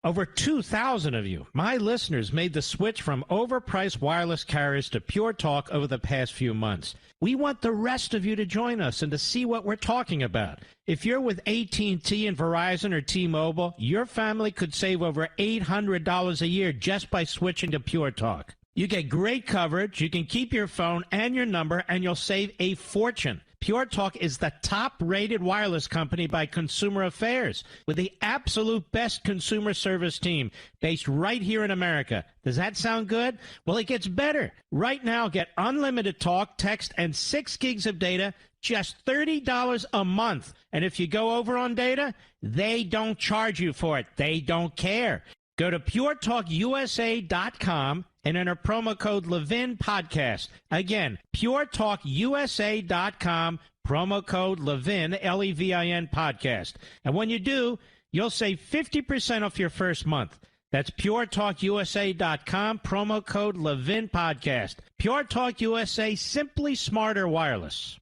Over 2,000 of you, my listeners, made the switch from overpriced wireless carriers to Pure Talk over the past few months. We want the rest of you to join us and to see what we're talking about. If you're with AT&T and Verizon or T-Mobile, your family could save over $800 a year just by switching to Pure Talk. You get great coverage, you can keep your phone and your number, and you'll save a fortune. Pure Talk is the top-rated wireless company by Consumer Affairs with the absolute best consumer service team based right here in America. Does that sound good? Well, it gets better. Right now, get unlimited talk, text, and 6 gigs of data, just $30 a month. And if you go over on data, they don't charge you for it. They don't care. Go to puretalkusa.com and enter promo code Levin Podcast. Again, puretalkusa.com, promo code Levin, Levin Podcast. And when you do, you'll save 50% off your first month. That's puretalkusa.com, promo code Levin Podcast. Pure Talk USA, simply smarter wireless.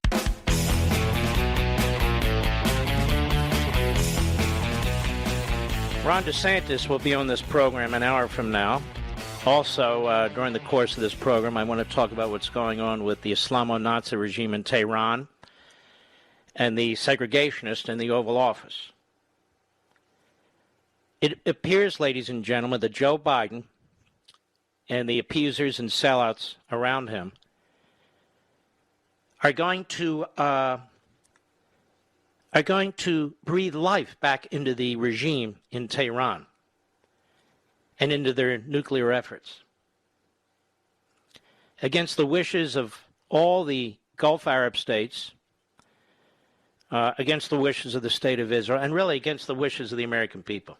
Ron DeSantis will be on this program an hour from now. Also, during the course of this program, I want to talk about what's going on with the Islamo-Nazi regime in Tehran and the segregationists in the Oval Office. It appears, ladies and gentlemen, that Joe Biden and the appeasers and sellouts around him are going to breathe life back into the regime in Tehran and into their nuclear efforts. Against the wishes of all the Gulf Arab states, against the wishes of the State of Israel, and really against the wishes of the American people.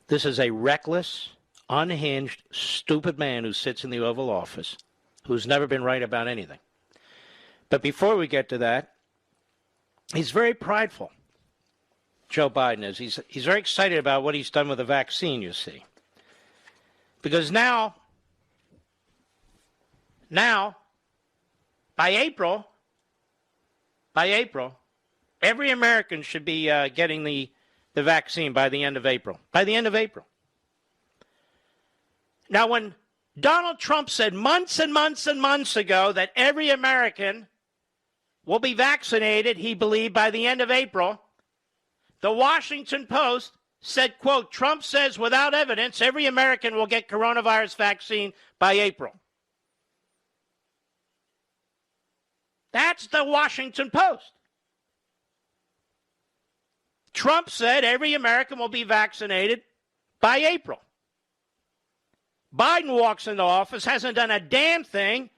This is a reckless, unhinged, stupid man who sits in the Oval Office, who's never been right about anything. But before we get to that, he's very prideful. Joe Biden is. He's very excited about what he's done with the vaccine, you see. Because now, by April, every American should be getting the vaccine by the end of April. By the end of April. Now, when Donald Trump said months and months and months ago that every American will be vaccinated, he believed, by the end of April, the Washington Post said, quote, Trump says without evidence every American will get coronavirus vaccine by April. That's the Washington Post. Trump said every American will be vaccinated by April. Biden walks into office, hasn't done a damn thing,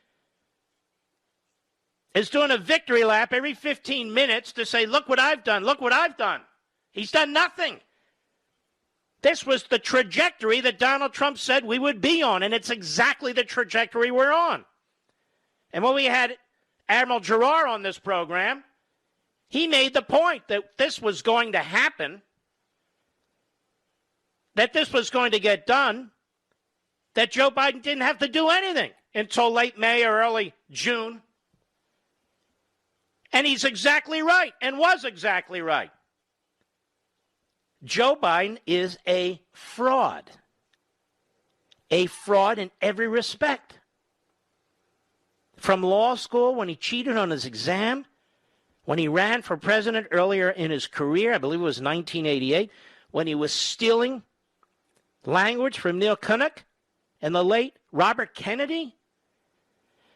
is doing a victory lap every 15 minutes to say, look what I've done, look what I've done. He's done nothing. This was the trajectory that Donald Trump said we would be on, and it's exactly the trajectory we're on. And when we had Admiral Giroir on this program, he made the point that this was going to happen. that this was going to get done, that Joe Biden didn't have to do anything until late May or early June. And he's exactly right and was exactly right. Joe Biden is a fraud. A fraud in every respect. From law school, when he cheated on his exam, when he ran for president earlier in his career, I believe it was 1988, when he was stealing language from Neil Kinnock and the late Robert Kennedy,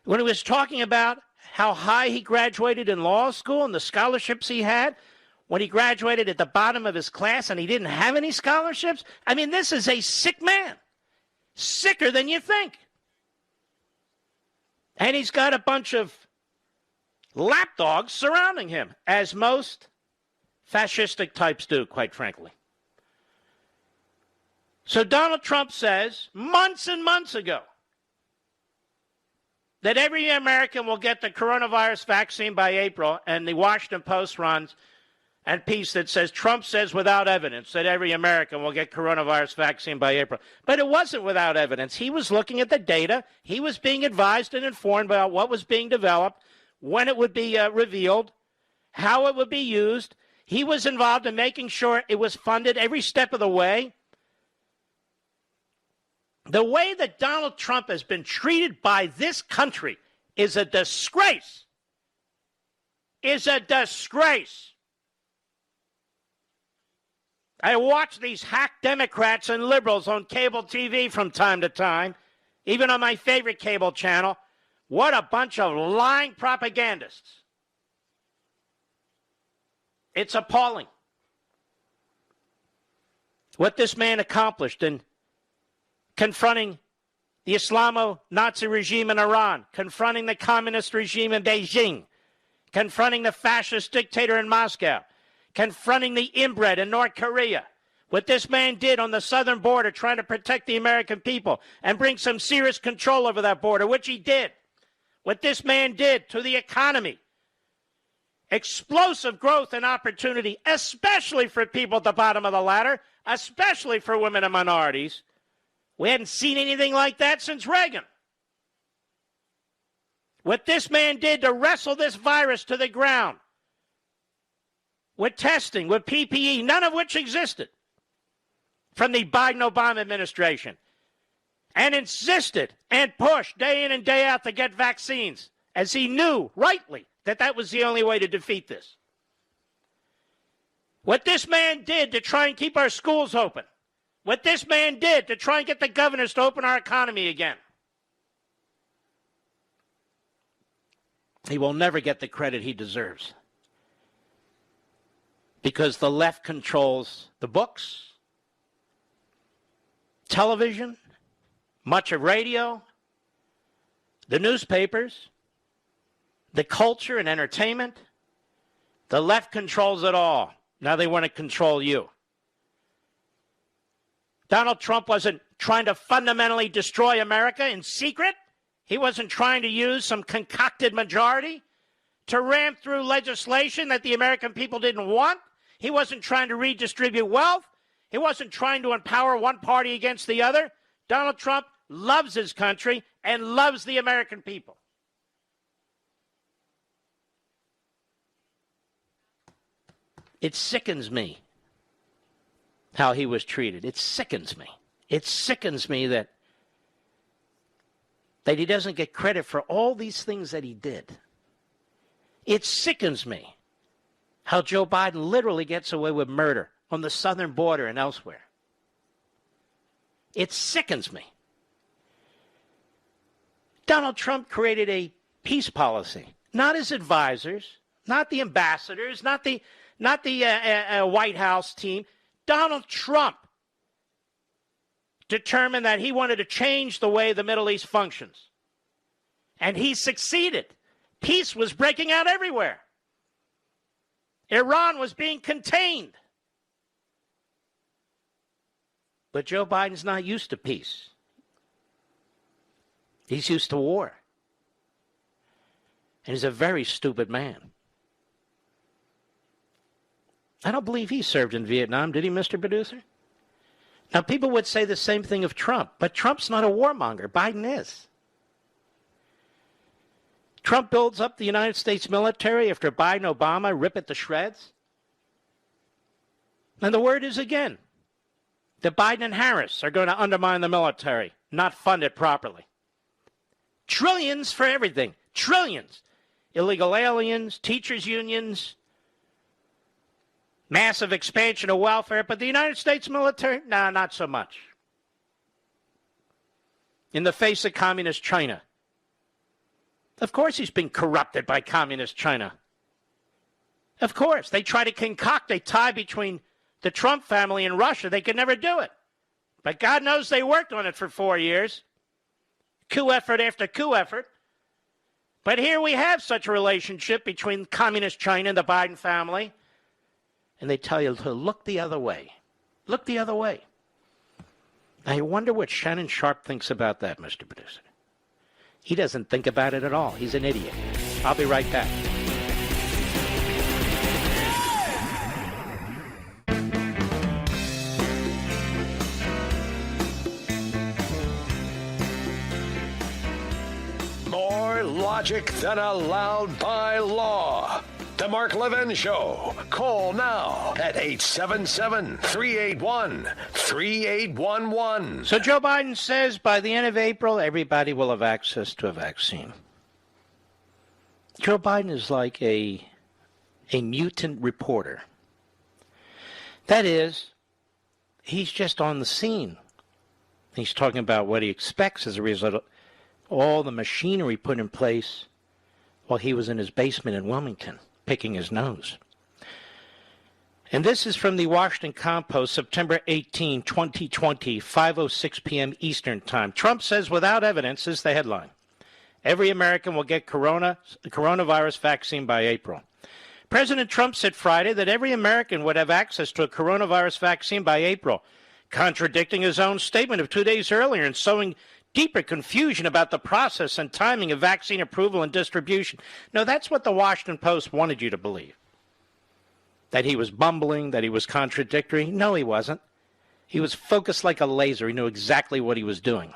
when he was talking about how high he graduated in law school and the scholarships he had, when he graduated at the bottom of his class and he didn't have any scholarships. I mean, this is a sick man. Sicker than you think. And he's got a bunch of lapdogs surrounding him, as most fascistic types do, quite frankly. So Donald Trump says, months and months ago, that every American will get the coronavirus vaccine by April, and the Washington Post runs a piece that says, Trump says without evidence that every American will get coronavirus vaccine by April. But it wasn't without evidence. He was looking at the data. He was being advised and informed about what was being developed, when it would be revealed, how it would be used. He was involved in making sure it was funded every step of the way. The way that Donald Trump has been treated by this country is a disgrace. Is a disgrace. I watch these hack Democrats and liberals on cable TV from time to time, even on my favorite cable channel. What a bunch of lying propagandists. It's appalling what this man accomplished in confronting the Islamo-Nazi regime in Iran, confronting the communist regime in Beijing, confronting the fascist dictator in Moscow, confronting the inbred in North Korea. What this man did on the southern border, trying to protect the American people and bring some serious control over that border, which he did. What this man did to the economy. Explosive growth and opportunity, especially for people at the bottom of the ladder, especially for women and minorities. We hadn't seen anything like that since Reagan. What this man did to wrestle this virus to the ground, with testing, with PPE, none of which existed from the Biden-Obama administration, and insisted and pushed day in and day out to get vaccines, as he knew, rightly, that that was the only way to defeat this. What this man did to try and keep our schools open, what this man did to try and get the governors to open our economy again. He will never get the credit he deserves. Because the left controls the books, television, much of radio, the newspapers, the culture and entertainment. The left controls it all. Now they want to control you. Donald Trump wasn't trying to fundamentally destroy America in secret. He wasn't trying to use some concocted majority to ram through legislation that the American people didn't want. He wasn't trying to redistribute wealth. He wasn't trying to empower one party against the other. Donald Trump loves his country and loves the American people. It sickens me how he was treated. It sickens me. It sickens me that he doesn't get credit for all these things that he did. It sickens me how Joe Biden literally gets away with murder on the southern border and elsewhere. It sickens me. Donald Trump created a peace policy, not his advisors, not the ambassadors, not the White House team. Donald Trump determined that he wanted to change the way the Middle East functions. And he succeeded. Peace was breaking out everywhere. Iran was being contained. But Joe Biden's not used to peace. He's used to war. And he's a very stupid man. I don't believe he served in Vietnam, did he, Mr. Producer? Now, people would say the same thing of Trump, but Trump's not a warmonger. Biden is. Trump builds up the United States military after Biden, Obama rip it to shreds. And the word is again that Biden and Harris are going to undermine the military, not fund it properly. Trillions for everything. Trillions. Illegal aliens, teachers' unions, massive expansion of welfare, but the United States military, not so much. In the face of communist China. Of course he's been corrupted by communist China. Of course. They try to concoct a tie between the Trump family and Russia. They could never do it. But God knows they worked on it for 4 years. Coup effort after coup effort. But here we have such a relationship between communist China and the Biden family. And they tell you to look the other way. Look the other way. I wonder what Shannon Sharp thinks about that, Mr. Producer. He doesn't think about it at all. He's an idiot. I'll be right back. More logic than allowed by law. The Mark Levin Show. Call now at 877-381-3811. So Joe Biden says by the end of April, everybody will have access to a vaccine. Joe Biden is like a mutant reporter. That is, he's just on the scene. He's talking about what he expects as a result of all the machinery put in place while he was in his basement in Wilmington, picking his nose. And this is from the Washington Compost, September 18, 2020, 5:06 p.m. Eastern Time. Trump says without evidence, is the headline. Every American will get coronavirus vaccine by April. President Trump said Friday that every American would have access to a coronavirus vaccine by April, contradicting his own statement of 2 days earlier and sowing deeper confusion about the process and timing of vaccine approval and distribution. No, that's what the Washington Post wanted you to believe. That he was bumbling, that he was contradictory. No, he wasn't. He was focused like a laser. He knew exactly what he was doing.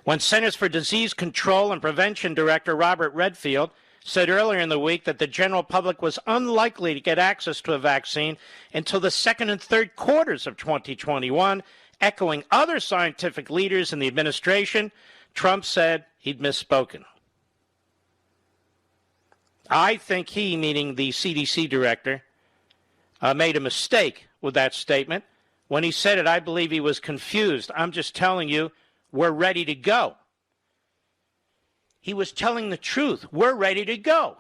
When Centers for Disease Control and Prevention Director Robert Redfield said earlier in the week that the general public was unlikely to get access to a vaccine until the second and third quarters of 2021, echoing other scientific leaders in the administration, Trump said he'd misspoken. I think he, meaning the CDC director, made a mistake with that statement. When he said it, I believe he was confused. I'm just telling you, we're ready to go. He was telling the truth. We're ready to go.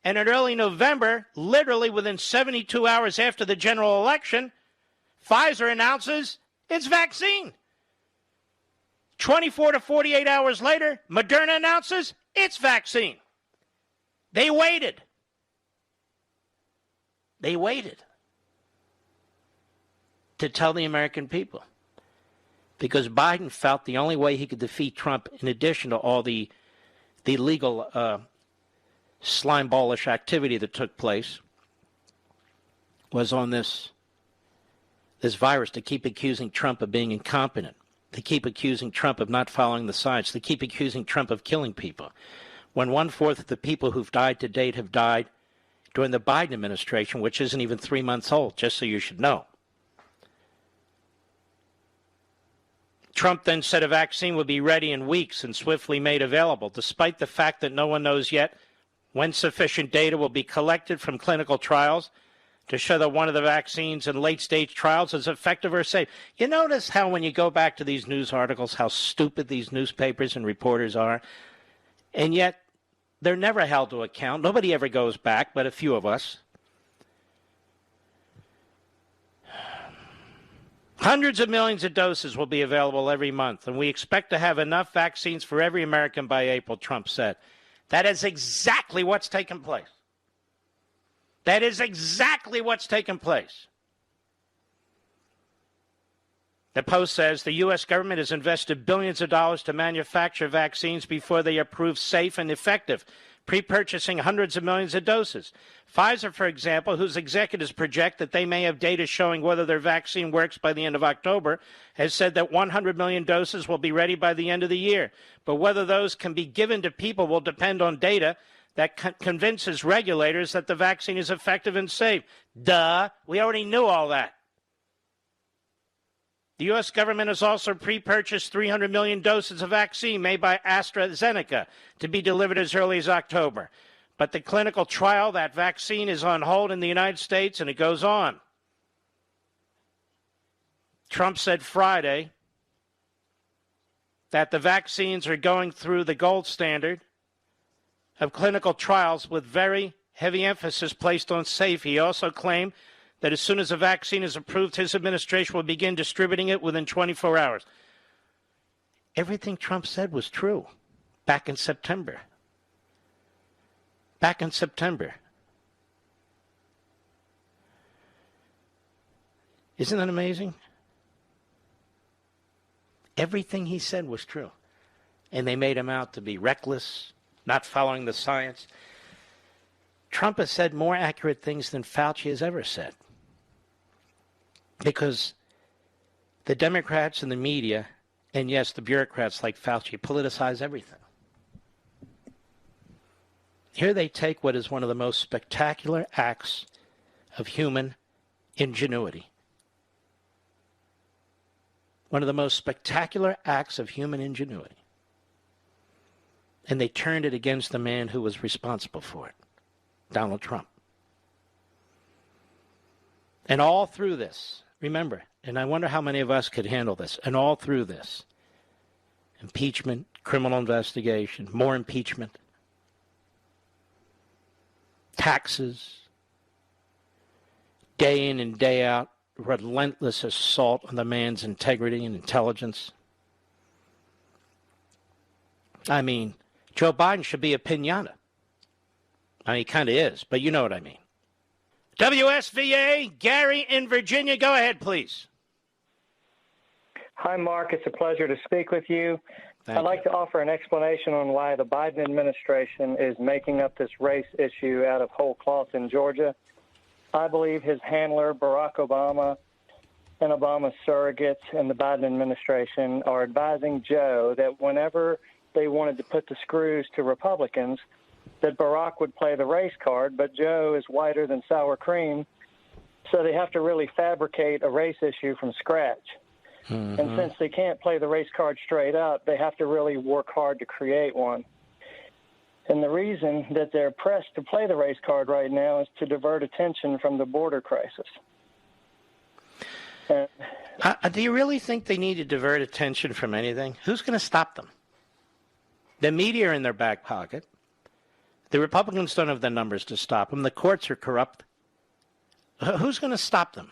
And in early November, literally within 72 hours after the general election, Pfizer announces its vaccine. 24 to 48 hours later, Moderna announces its vaccine. They waited. They waited to tell the American people. Because Biden felt the only way he could defeat Trump, in addition to all the legal slime-ballish activity that took place, was on this virus, to keep accusing Trump of being incompetent, to keep accusing Trump of not following the science, to keep accusing Trump of killing people. When 1/4 of the people who've died to date have died during the Biden administration, which isn't even 3 months old, just so you should know. Trump then said a vaccine would be ready in weeks and swiftly made available, despite the fact that no one knows yet when sufficient data will be collected from clinical trials to show that one of the vaccines in late-stage trials is effective or safe. You notice how when you go back to these news articles, how stupid these newspapers and reporters are, and yet they're never held to account. Nobody ever goes back, but a few of us. Hundreds of millions of doses will be available every month, and we expect to have enough vaccines for every American by April, Trump said. That is exactly what's taken place. That is exactly what's taken place. The Post says the U.S. government has invested billions of dollars to manufacture vaccines before they are proved safe and effective, pre-purchasing hundreds of millions of doses. Pfizer, for example, whose executives project that they may have data showing whether their vaccine works by the end of October, has said that 100 million doses will be ready by the end of the year. But whether those can be given to people will depend on data that convinces regulators that the vaccine is effective and safe. Duh, we already knew all that. The U.S. government has also pre-purchased 300 million doses of vaccine made by AstraZeneca to be delivered as early as October. But the clinical trial, that vaccine, is on hold in the United States, and it goes on. Trump said Friday that the vaccines are going through the gold standard of clinical trials with very heavy emphasis placed on safety. He also claimed that as soon as a vaccine is approved, his administration will begin distributing it within 24 hours. Everything Trump said was true back in September. Back in September. Isn't that amazing? Everything he said was true. And they made him out to be reckless, not following the science. Trump has said more accurate things than Fauci has ever said. Because the Democrats and the media, and yes, the bureaucrats like Fauci, politicize everything. Here they take what is one of the most spectacular acts of human ingenuity. One of the most spectacular acts of human ingenuity. And they turned it against the man who was responsible for it, Donald Trump. And all through this, remember, and I wonder how many of us could handle this, and all through this, impeachment, criminal investigation, more impeachment, taxes, day in and day out, relentless assault on the man's integrity and intelligence. I mean, Joe Biden should be a piñata. I mean, he kind of is, but you know what I mean. WSVA, Gary in Virginia. Go ahead, please. Hi, Mark. It's a pleasure to speak with you. I'd like to offer an explanation on why the Biden administration is making up this race issue out of whole cloth in Georgia. I believe his handler, Barack Obama, and Obama's surrogates and the Biden administration are advising Joe that whenever they wanted to put the screws to Republicans, that Barack would play the race card, but Joe is whiter than sour cream, so they have to really fabricate a race issue from scratch. Mm-hmm. And since they can't play the race card straight up, they have to really work hard to create one. And the reason that they're pressed to play the race card right now is to divert attention from the border crisis. Do you really think they need to divert attention from anything? Who's going to stop them? The media are in their back pocket. The Republicans don't have the numbers to stop them. The courts are corrupt. Who's going to stop them?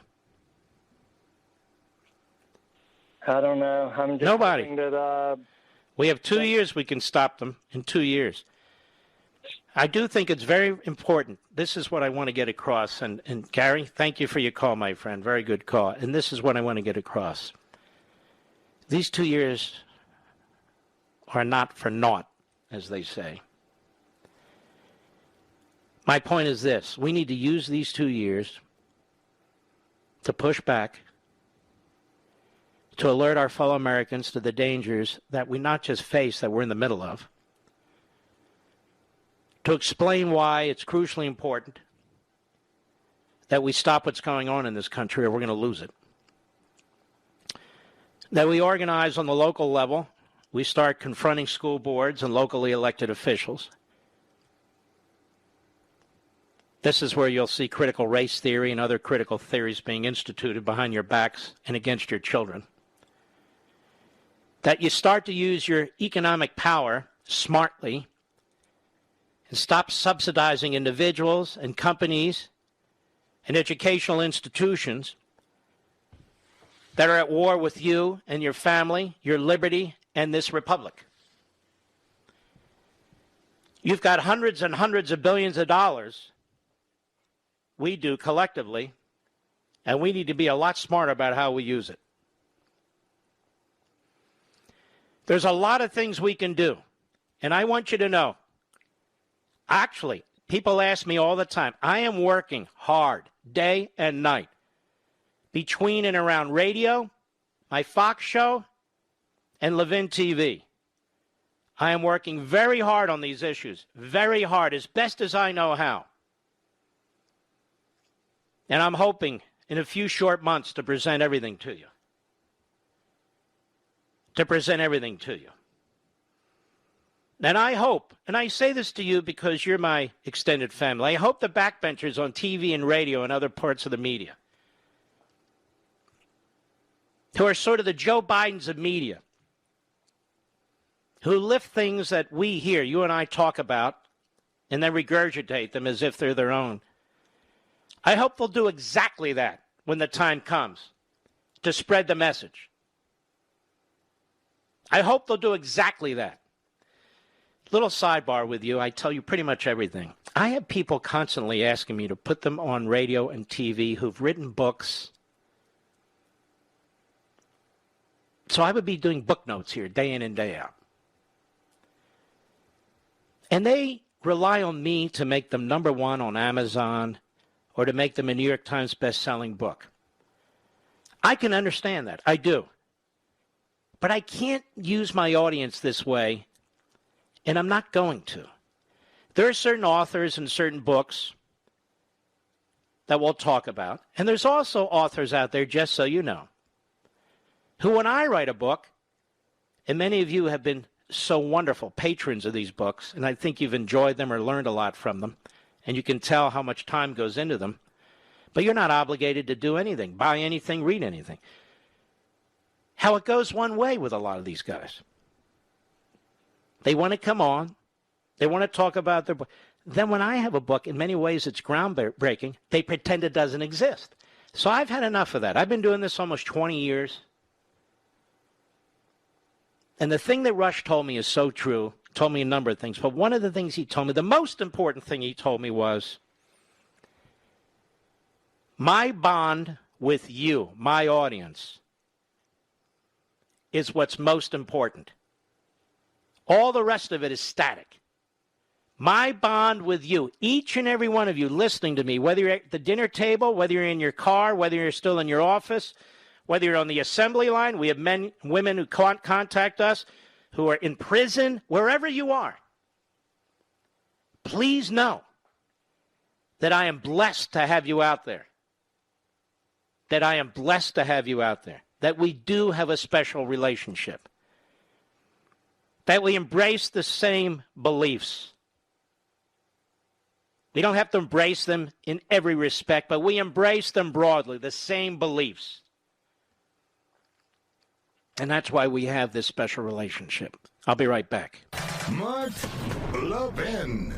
I don't know. I'm just Nobody. That, we have 2 years. We can stop them in 2 years. I do think it's very important. This is what I want to get across. And Gary, thank you for your call, my friend. Very good call. And this is what I want to get across. These 2 years are not for naught, as they say. My point is this. We need to use these 2 years to push back, to alert our fellow Americans to the dangers that we not just face, that we're in the middle of, to explain why it's crucially important that we stop what's going on in this country or we're going to lose it. That we organize on the local level. We start confronting school boards and locally elected officials. This is where you'll see critical race theory and other critical theories being instituted behind your backs and against your children. That you start to use your economic power smartly and stop subsidizing individuals and companies and educational institutions that are at war with you and your family, your liberty, and this republic. You've got hundreds and hundreds of billions of dollars, we do collectively, and we need to be a lot smarter about how we use it. There's a lot of things we can do. And I want you to know, actually, people ask me all the time, I am working hard day and night between and around radio, my Fox show, and Levin TV. I am working very hard on these issues, very hard, as best as I know how. And I'm hoping in a few short months to present everything to you. And I hope, and I say this to you because you're my extended family, I hope the backbenchers on TV and radio and other parts of the media, who are sort of the Joe Bidens of media, who lift things that we here, you and I talk about, and then regurgitate them as if they're their own. I hope they'll do exactly that when the time comes to spread the message. I hope they'll do exactly that. Little sidebar with you, I tell you pretty much everything. I have people constantly asking me to put them on radio and TV who've written books. So I would be doing book notes here day in and day out. And they rely on me to make them number one on Amazon or to make them a New York Times best-selling book. I can understand that. I do. But I can't use my audience this way, and I'm not going to. There are certain authors and certain books that we'll talk about, and there's also authors out there, just so you know, who when I write a book, and many of you have been so wonderful patrons of these books, and I think you've enjoyed them or learned a lot from them, and you can tell how much time goes into them, but you're not obligated to do anything, buy anything, read anything. How it goes one way with a lot of these guys. They want to come on, they want to talk about their book. Then when I have a book, in many ways it's groundbreaking, they pretend it doesn't exist. So I've had enough of that. I've been doing this almost 20 years. And the thing that Rush told me is so true, told me a number of things, but one of the things he told me, the most important thing he told me was, my bond with you, my audience, is what's most important. All the rest of it is static. My bond with you, each and every one of you listening to me, whether you're at the dinner table, whether you're in your car, whether you're still in your office, whether you're on the assembly line, we have men, women who contact us, who are in prison, wherever you are. Please know that I am blessed to have you out there. That I am blessed to have you out there. That we do have a special relationship. That we embrace the same beliefs. We don't have to embrace them in every respect, but we embrace them broadly, the same beliefs. And that's why we have this special relationship. I'll be right back. Mark Levin.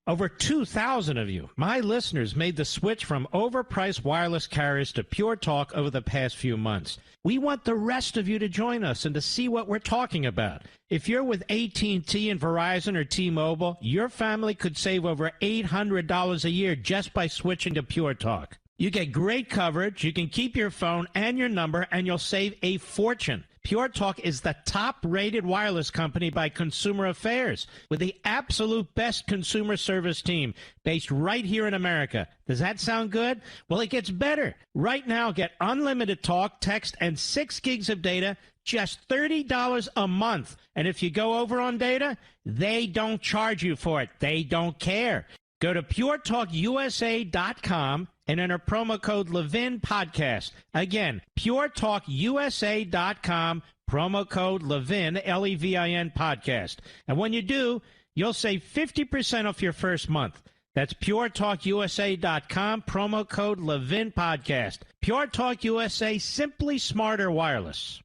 Over 2,000 of you, my listeners, made the switch from overpriced wireless carriers to Pure Talk over the past few months. We want the rest of you to join us and to see what we're talking about. If you're with AT&T and Verizon or T-Mobile, your family could save over $800 a year just by switching to Pure Talk. You get great coverage, you can keep your phone and your number, and you'll save a fortune. Pure Talk is the top-rated wireless company by Consumer Affairs with the absolute best consumer service team based right here in America. Does that sound good? Well, it gets better. Right now, get unlimited talk, text, and 6 gigs of data, just $30 a month. And if you go over on data, they don't charge you for it. They don't care. Go to puretalkusa.com and enter promo code Levin Podcast. Again, puretalkusa.com, promo code Levin, Levin Podcast. And when you do, you'll save 50% off your first month. That's puretalkusa.com, promo code Levin Podcast. Pure Talk USA, simply smarter wireless.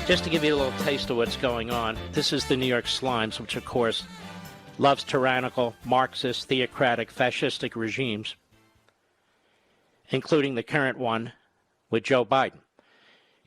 Just to give you a little taste of what's going on, this is the New York Slimes, which, of course, loves tyrannical, Marxist, theocratic, fascistic regimes, including the current one with Joe Biden.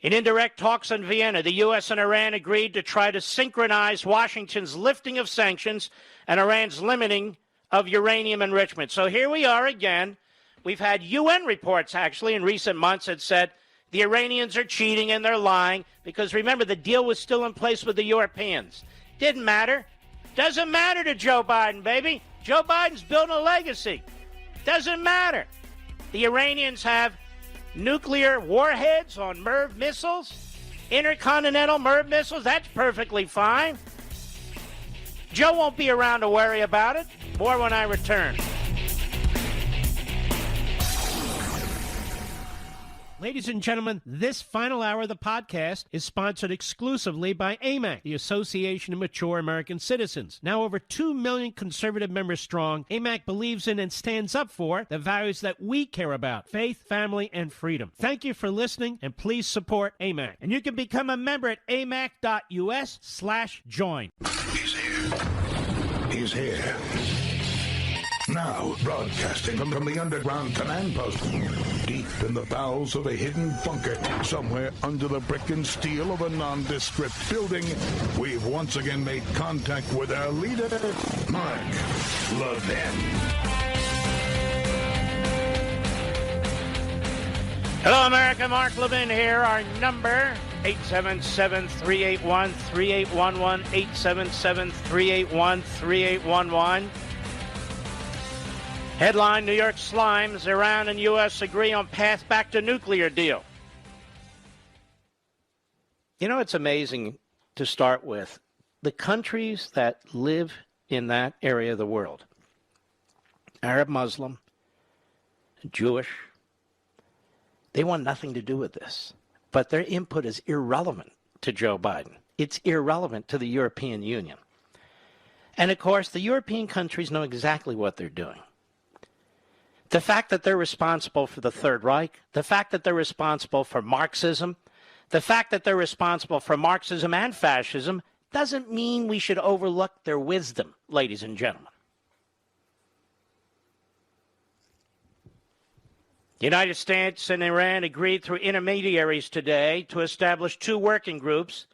In indirect talks in Vienna, the U.S. and Iran agreed to try to synchronize Washington's lifting of sanctions and Iran's limiting of uranium enrichment. So here we are again. We've had UN reports, actually, in recent months that said the Iranians are cheating and they're lying because, remember, the deal was still in place with the Europeans. Didn't matter. Doesn't matter to Joe Biden, baby. Joe Biden's building a legacy. Doesn't matter. The Iranians have nuclear warheads on MIRV missiles, intercontinental MIRV missiles. That's perfectly fine. Joe won't be around to worry about it. More when I return. Ladies and gentlemen, this final hour of the podcast is sponsored exclusively by AMAC, the Association of Mature American Citizens. Now over 2 million conservative members strong, AMAC believes in and stands up for the values that we care about: faith, family, and freedom. Thank you for listening, and please support AMAC. And you can become a member at amac.us/join. He's here. He's here. Now, broadcasting from the underground command post, deep in the bowels of a hidden bunker, somewhere under the brick and steel of a nondescript building, we've once again made contact with our leader, Mark Levin. Hello, America. Mark Levin here. Our number, 877-381-3811, 877-381-3811. Headline: New York slimes, Iran and U.S. agree on path back to nuclear deal. You know, it's amazing to start with. The countries that live in that area of the world, Arab, Muslim, Jewish, they want nothing to do with this. But their input is irrelevant to Joe Biden. It's irrelevant to the European Union. And, of course, the European countries know exactly what they're doing. The fact that they're responsible for the Third Reich, the fact that they're responsible for Marxism, the fact that they're responsible for Marxism and fascism doesn't mean we should overlook their wisdom, ladies and gentlemen. The United States and Iran agreed through intermediaries today to establish 2 working groups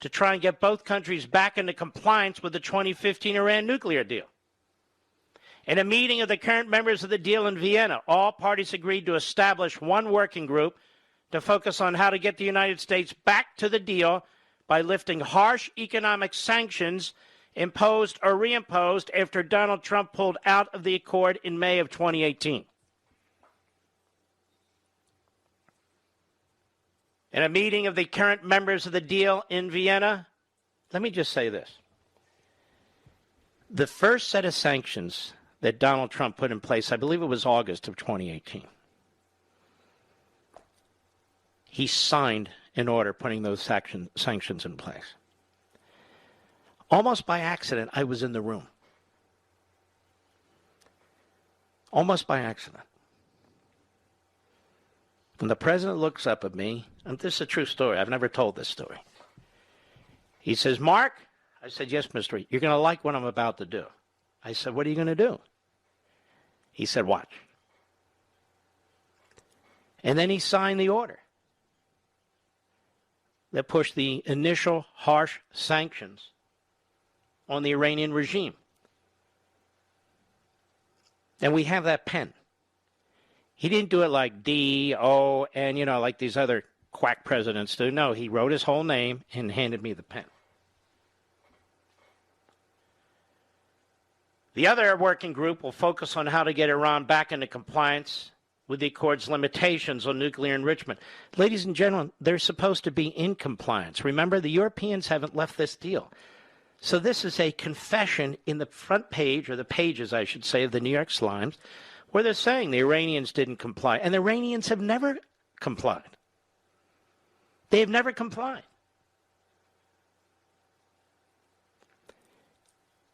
to try and get both countries back into compliance with the 2015 Iran nuclear deal. In a meeting of the current members of the deal in Vienna, all parties agreed to establish 1 working group to focus on how to get the United States back to the deal by lifting harsh economic sanctions imposed or reimposed after Donald Trump pulled out of the accord in May of 2018. In a meeting of the current members of the deal in Vienna, let me just say this. The first set of sanctions that Donald Trump put in place, I believe it was August of 2018. He signed an order putting those sanctions in place. Almost by accident, I was in the room. Almost by accident. When the president looks up at me, and this is a true story, I've never told this story. He says, "Mark," I said, "Yes, Mr. Reed, you're going to like what I'm about to do." I said, "What are you going to do?" He said, "Watch." And then he signed the order that pushed the initial harsh sanctions on the Iranian regime. And we have that pen. He didn't do it like D, O, and, like these other quack presidents do. No, he wrote his whole name and handed me the pen. The other working group will focus on how to get Iran back into compliance with the Accord's limitations on nuclear enrichment. Ladies and gentlemen, they're supposed to be in compliance. Remember, the Europeans haven't left this deal. So this is a confession in the front page, or the pages, I should say, of the New York Slimes, where they're saying the Iranians didn't comply. And the Iranians have never complied. They have never complied.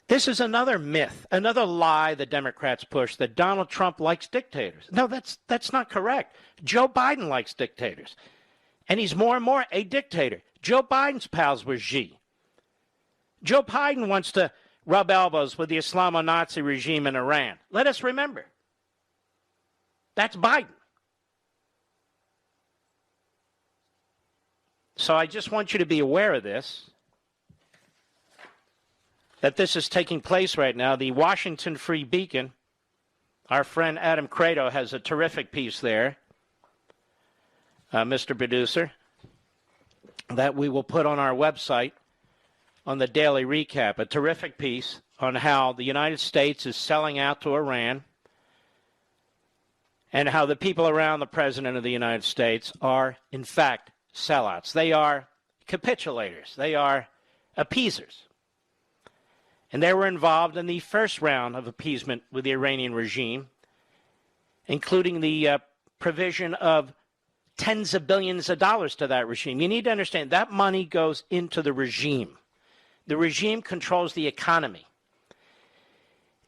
This is another myth, another lie the Democrats push, that Donald Trump likes dictators. No, that's not correct. Joe Biden likes dictators. And he's more and more a dictator. Joe Biden's pals were Xi. Joe Biden wants to rub elbows with the Islamo-Nazi regime in Iran. Let us remember. That's Biden. So I just want you to be aware of this, that this is taking place right now. The Washington Free Beacon, our friend Adam Credo has a terrific piece there, Mr. Producer, that we will put on our website on the daily recap, a terrific piece on how the United States is selling out to Iran and how the people around the President of the United States are, in fact, sellouts. They are capitulators. They are appeasers. And they were involved in the first round of appeasement with the Iranian regime, including the provision of tens of billions of dollars to that regime. You need to understand that money goes into the regime. The regime controls the economy.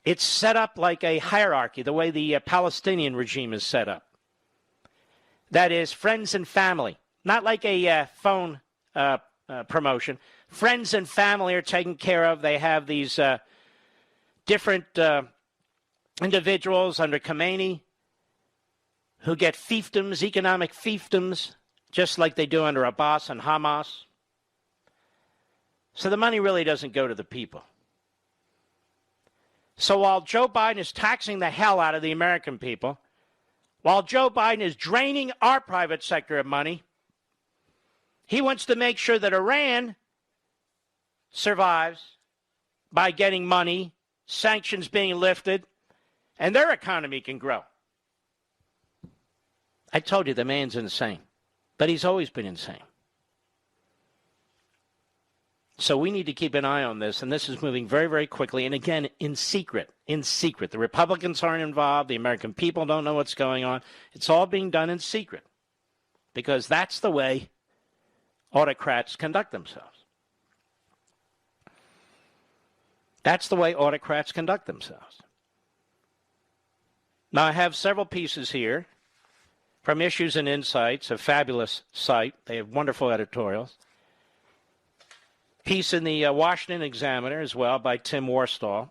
It's set up like a hierarchy, the way the Palestinian regime is set up. That is, friends and family, not like a phone promotion. Friends and family are taken care of. They have these different individuals under Khomeini who get fiefdoms, economic fiefdoms, just like they do under Abbas and Hamas. So the money really doesn't go to the people. So while Joe Biden is taxing the hell out of the American people, while Joe Biden is draining our private sector of money, he wants to make sure that Iran survives by getting money, sanctions being lifted, and their economy can grow. I told you the man's insane, but he's always been insane. So we need to keep an eye on this, and this is moving very, very quickly, and again, in secret, in secret. The Republicans aren't involved. The American people don't know what's going on. It's all being done in secret because that's the way autocrats conduct themselves. That's the way autocrats conduct themselves. Now, I have several pieces here from Issues and Insights, a fabulous site. They have wonderful editorials. Piece in the Washington Examiner as well by Tim Worstall,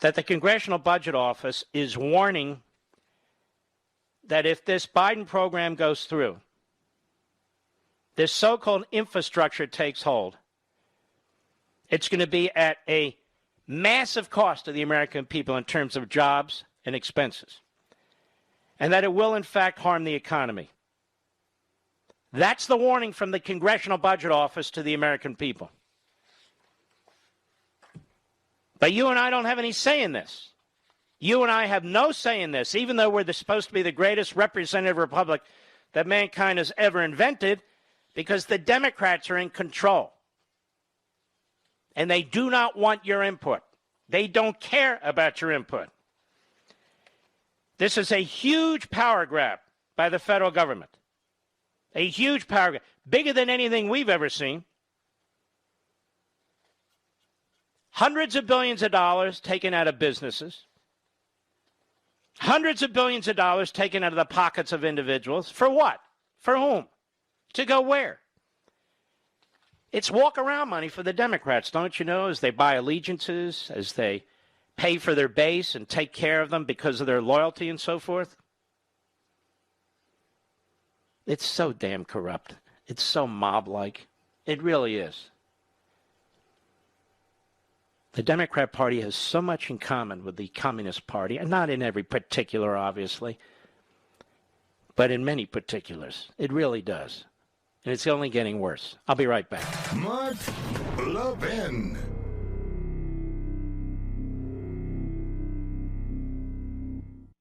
that the Congressional Budget Office is warning that if this Biden program goes through, this so-called infrastructure takes hold, it's going to be at a massive cost to the American people in terms of jobs and expenses, and that it will, in fact, harm the economy. That's the warning from the Congressional Budget Office to the American people. But you and I don't have any say in this. You and I have no say in this, even though we're supposed to be the greatest representative republic that mankind has ever invented, because the Democrats are in control. And they do not want your input. They don't care about your input. This is a huge power grab by the federal government. A huge power grab, bigger than anything we've ever seen. Hundreds of billions of dollars taken out of businesses. Hundreds of billions of dollars taken out of the pockets of individuals. For what? For whom? To go where? It's walk-around money for the Democrats, don't you know, as they buy allegiances, as they pay for their base and take care of them because of their loyalty and so forth. It's so damn corrupt. It's so mob-like. It really is. The Democrat Party has so much in common with the Communist Party, and not in every particular, obviously, but in many particulars. It really does. And it's only getting worse. I'll be right back. Mark Levin.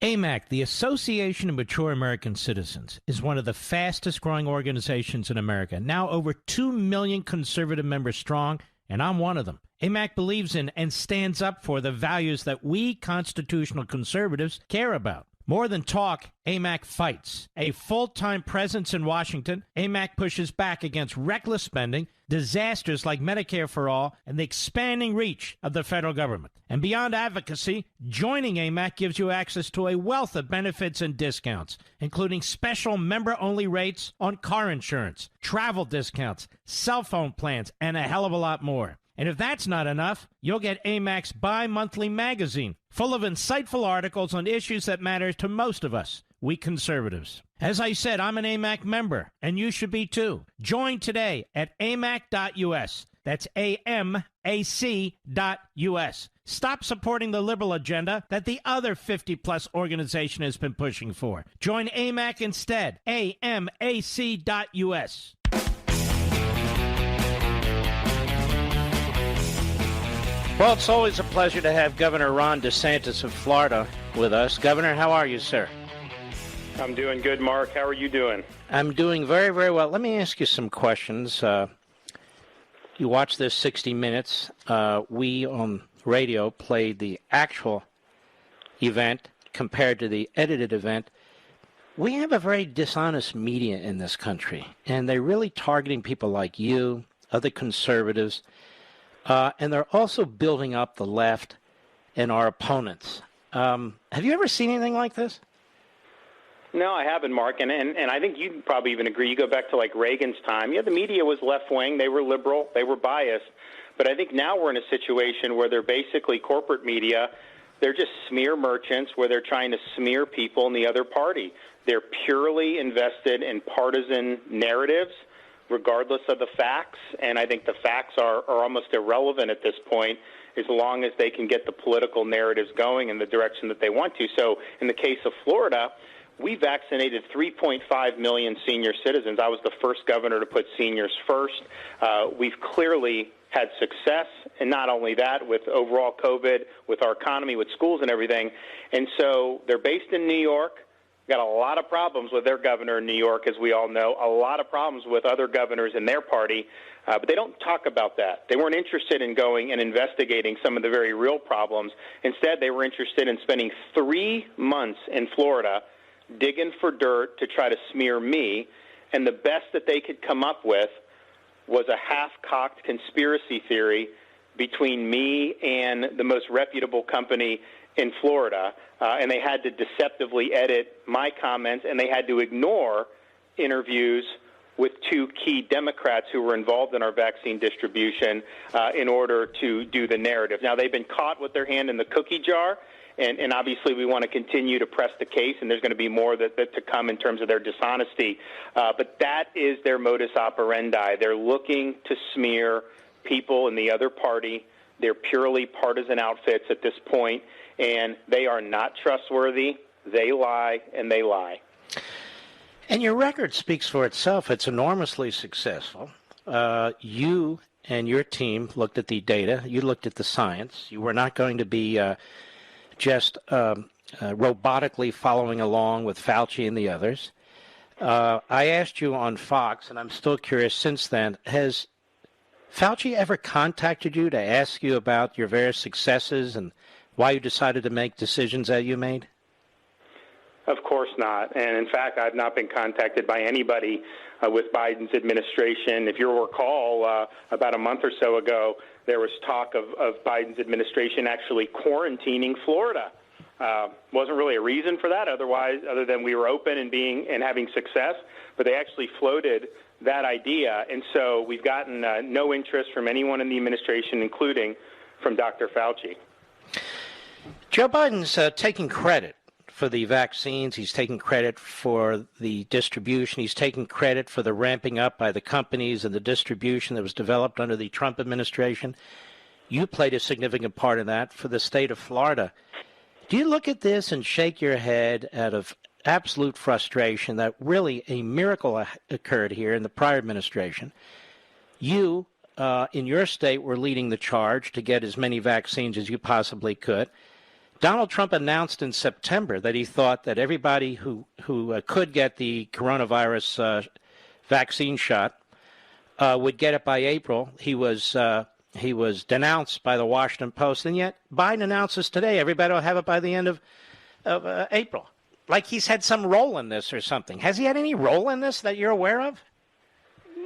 AMAC, the Association of Mature American Citizens, is one of the fastest growing organizations in America. Now over 2 million conservative members strong, and I'm one of them. AMAC believes in and stands up for the values that we constitutional conservatives care about. More than talk, AMAC fights. A full-time presence in Washington, AMAC pushes back against reckless spending, disasters like Medicare for All, and the expanding reach of the federal government. And beyond advocacy, joining AMAC gives you access to a wealth of benefits and discounts, including special member-only rates on car insurance, travel discounts, cell phone plans, and a hell of a lot more. And if that's not enough, you'll get AMAC's bi-monthly magazine, full of insightful articles on issues that matter to most of us, we conservatives. As I said, I'm an AMAC member, and you should be too. Join today at amac.us. That's AMAC.us. Stop supporting the liberal agenda that the other 50-plus organization has been pushing for. Join AMAC instead. AMAC.us. Well, it's always a pleasure to have Governor Ron DeSantis of Florida with us. Governor, how are you, sir? I'm doing good, Mark. How are you doing? I'm doing very, very well. Let me ask you some questions. You watched this 60 Minutes. We on radio played the actual event compared to the edited event. We have a very dishonest media in this country, and they're really targeting people like you, other conservatives, and they're also building up the left and our opponents. Have you ever seen anything like this? No, I haven't, Mark, and I think you'd probably even agree. You go back to, like, Reagan's time. Yeah, the media was left-wing. They were liberal. They were biased. But I think now we're in a situation where they're basically corporate media. They're just smear merchants where they're trying to smear people in the other party. They're purely invested in partisan narratives, regardless of the facts, and I think the facts are almost irrelevant at this point as long as they can get the political narratives going in the direction that they want to. So in the case of Florida, we vaccinated 3.5 million senior citizens. I was the first governor to put seniors first. We've clearly had success, and not only that, with overall COVID, with our economy, with schools and everything. And so they're based in New York. Got a lot of problems with their governor in New York, as we all know, a lot of problems with other governors in their party, but they don't talk about that. They weren't interested in going and investigating some of the very real problems. Instead, they were interested in spending 3 months in Florida digging for dirt to try to smear me, and the best that they could come up with was a half-cocked conspiracy theory between me and the most reputable company in Florida, and they had to deceptively edit my comments, and they had to ignore interviews with 2 key Democrats who were involved in our vaccine distribution in order to do the narrative. Now, they've been caught with their hand in the cookie jar, and obviously we want to continue to press the case, and there's going to be more that to come in terms of their dishonesty. But that is their modus operandi. They're looking to smear people in the other party. They're purely partisan outfits at this point, and they are not trustworthy. They lie, and they lie. And your record speaks for itself. It's enormously successful. You and your team looked at the data. You looked at the science. You were not going to be just robotically following along with Fauci and the others. I asked you on Fox, and I'm still curious since then, has Fauci ever contacted you to ask you about your various successes and why you decided to make decisions that you made? Of course not. And in fact, I've not been contacted by anybody with Biden's administration. If you'll recall, about a month or so ago, there was talk of Biden's administration actually quarantining Florida. Wasn't really a reason for that other than we were open and having success, but they actually floated that idea. And so we've gotten no interest from anyone in the administration, including from Dr. Fauci. Joe Biden's taking credit for the vaccines. He's taking credit for the distribution. He's taking credit for the ramping up by the companies and the distribution that was developed under the Trump administration. You played a significant part in that for the state of Florida. Do you look at this and shake your head out of absolute frustration that really a miracle occurred here in the prior administration? You, in your state, were leading the charge to get as many vaccines as you possibly could. Donald Trump announced in September that he thought that everybody who could get the coronavirus vaccine shot would get it by April. He was denounced by the Washington Post, and yet Biden announces today everybody will have it by the end of April. Like he's had some role in this or something. Has he had any role in this that you're aware of?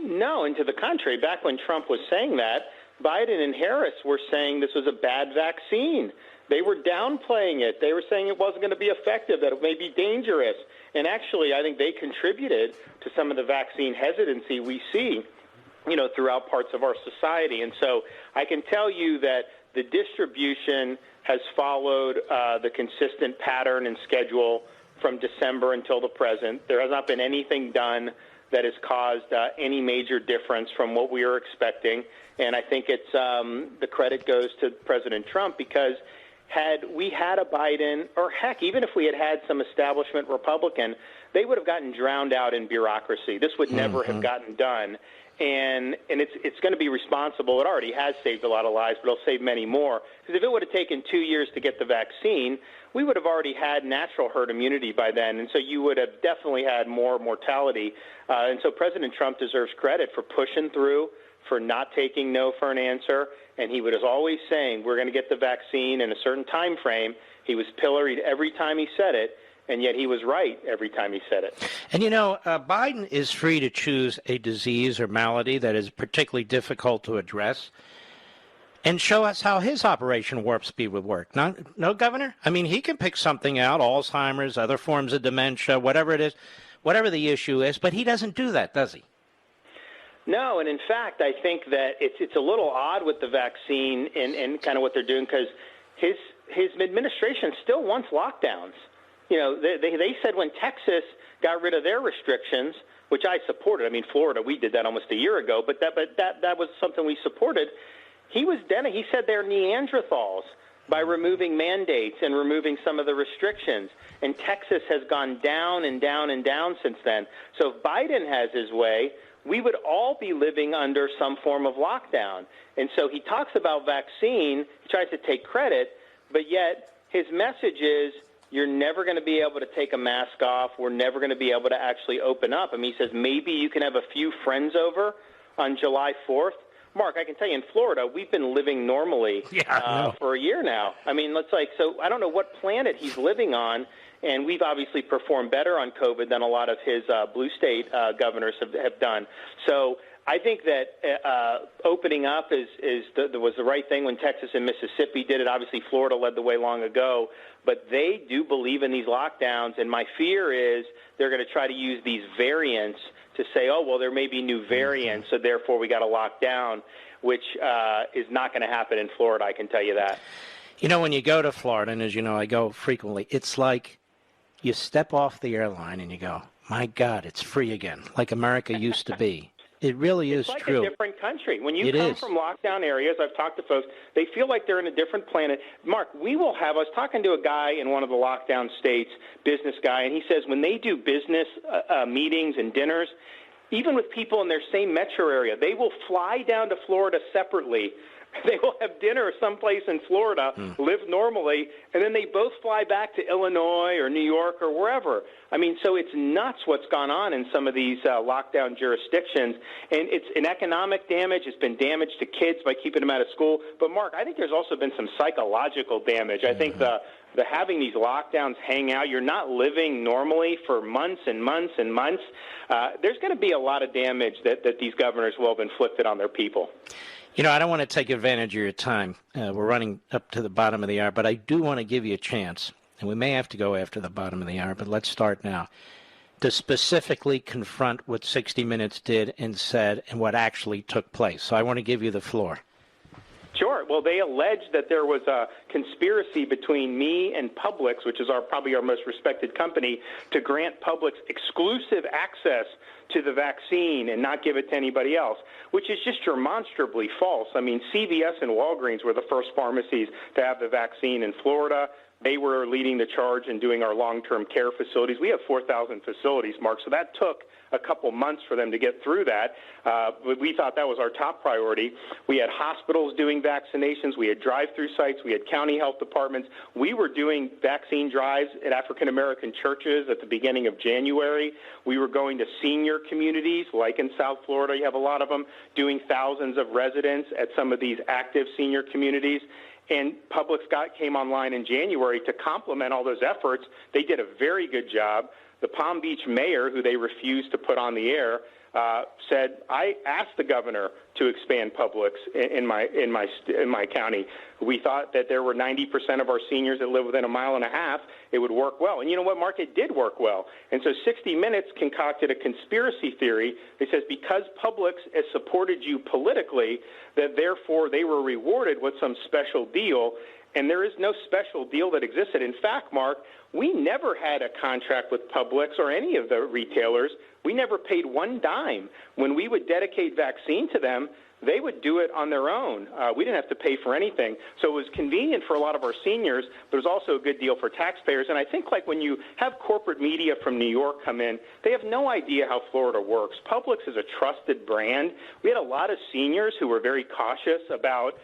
No, and to the contrary. Back when Trump was saying that, Biden and Harris were saying this was a bad vaccine. They were downplaying it. They were saying it wasn't going to be effective, that it may be dangerous. And actually, I think they contributed to some of the vaccine hesitancy we see throughout parts of our society. And so I can tell you that the distribution has followed the consistent pattern and schedule from December until the present. There has not been anything done that has caused any major difference from what we were expecting. And I think it's the credit goes to President Trump, because had we had a Biden, or heck, even if we had had some establishment Republican, they would have gotten drowned out in bureaucracy. This would never have gotten done. And it's going to be responsible. It already has saved a lot of lives, but it'll save many more. Because if it would have taken 2 years to get the vaccine, we would have already had natural herd immunity by then. And so you would have definitely had more mortality. And so President Trump deserves credit for pushing through, for not taking no for an answer. And he was always saying, we're going to get the vaccine in a certain time frame. He was pilloried every time he said it. And yet he was right every time he said it. And, Biden is free to choose a disease or malady that is particularly difficult to address and show us how his Operation Warp Speed would work. No, Governor? I mean, he can pick something out, Alzheimer's, other forms of dementia, whatever it is, whatever the issue is, but he doesn't do that, does he? No, and in fact, I think that it's a little odd with the vaccine and kind of what they're doing, because his administration still wants lockdowns. They said when Texas got rid of their restrictions, which I supported. I mean, Florida, we did that almost a year ago, but that was something we supported. He said they're Neanderthals by removing mandates and removing some of the restrictions. And Texas has gone down and down and down since then. So if Biden has his way, we would all be living under some form of lockdown. And so he talks about vaccine, he tries to take credit, but yet his message is, you're never going to be able to take a mask off. We're never going to be able to actually open up. I mean, he says maybe you can have a few friends over on July 4th. Mark, I can tell you in Florida, we've been living normally for a year now. I mean, so I don't know what planet he's living on, and we've obviously performed better on COVID than a lot of his blue state governors have done. So I think that opening up was the right thing when Texas and Mississippi did it. Obviously, Florida led the way long ago, but they do believe in these lockdowns, and my fear is they're going to try to use these variants to say, oh, well, there may be new variants, so therefore we got to lock down, which is not going to happen in Florida, I can tell you that. When you go to Florida, and as you know, I go frequently, it's like you step off the airline and you go, my God, it's free again, like America used to be. It really is like true. It's a different country. When you come from lockdown areas, I've talked to folks, they feel like they're in a different planet. Mark, I was talking to a guy in one of the lockdown states, business guy, and he says when they do business meetings and dinners, even with people in their same metro area, they will fly down to Florida separately. They will have dinner someplace in Florida, live normally, and then they both fly back to Illinois or New York or wherever. I mean, so it's nuts what's gone on in some of these lockdown jurisdictions. And it's an economic damage. It's been damage to kids by keeping them out of school. But, Mark, I think there's also been some psychological damage. I think the having these lockdowns hang out, you're not living normally for months and months and months. There's going to be a lot of damage that these governors will have inflicted on their people. I don't want to take advantage of your time. We're running up to the bottom of the hour, but I do want to give you a chance, and we may have to go after the bottom of the hour, but let's start now, to specifically confront what 60 Minutes did and said and what actually took place. So I want to give you the floor. Sure. Well, they alleged that there was a conspiracy between me and Publix, which is probably our most respected company, to grant Publix exclusive access to the vaccine and not give it to anybody else, which is just demonstrably false. I mean, CVS and Walgreens were the first pharmacies to have the vaccine in Florida. They were leading the charge in doing our long-term care facilities. We have 4,000 facilities, Mark, so that took a couple months for them to get through that. We thought that was our top priority. We had hospitals doing vaccinations. We had drive-through sites. We had county health departments. We were doing vaccine drives at African-American churches at the beginning of January. We were going to senior communities, like in South Florida, you have a lot of them, doing thousands of residents at some of these active senior communities. And Publix came online in January to complement all those efforts. They did a very good job. The Palm Beach mayor, who they refused to put on the air, said, I asked the governor to expand Publix in my county. We thought that there were 90% of our seniors that live within a mile and a half. It would work well. And you know what, Mark? It did work well. And so 60 Minutes concocted a conspiracy theory that says because Publix has supported you politically, that therefore they were rewarded with some special deal. And there is no special deal that existed. In fact, Mark, we never had a contract with Publix or any of the retailers. We never paid one dime. When we would dedicate vaccine to them, they would do it on their own. We didn't have to pay for anything. So it was convenient for a lot of our seniors, but it was also a good deal for taxpayers. And I think like when you have corporate media from New York come in, they have no idea how Florida works. Publix is a trusted brand. We had a lot of seniors who were very cautious about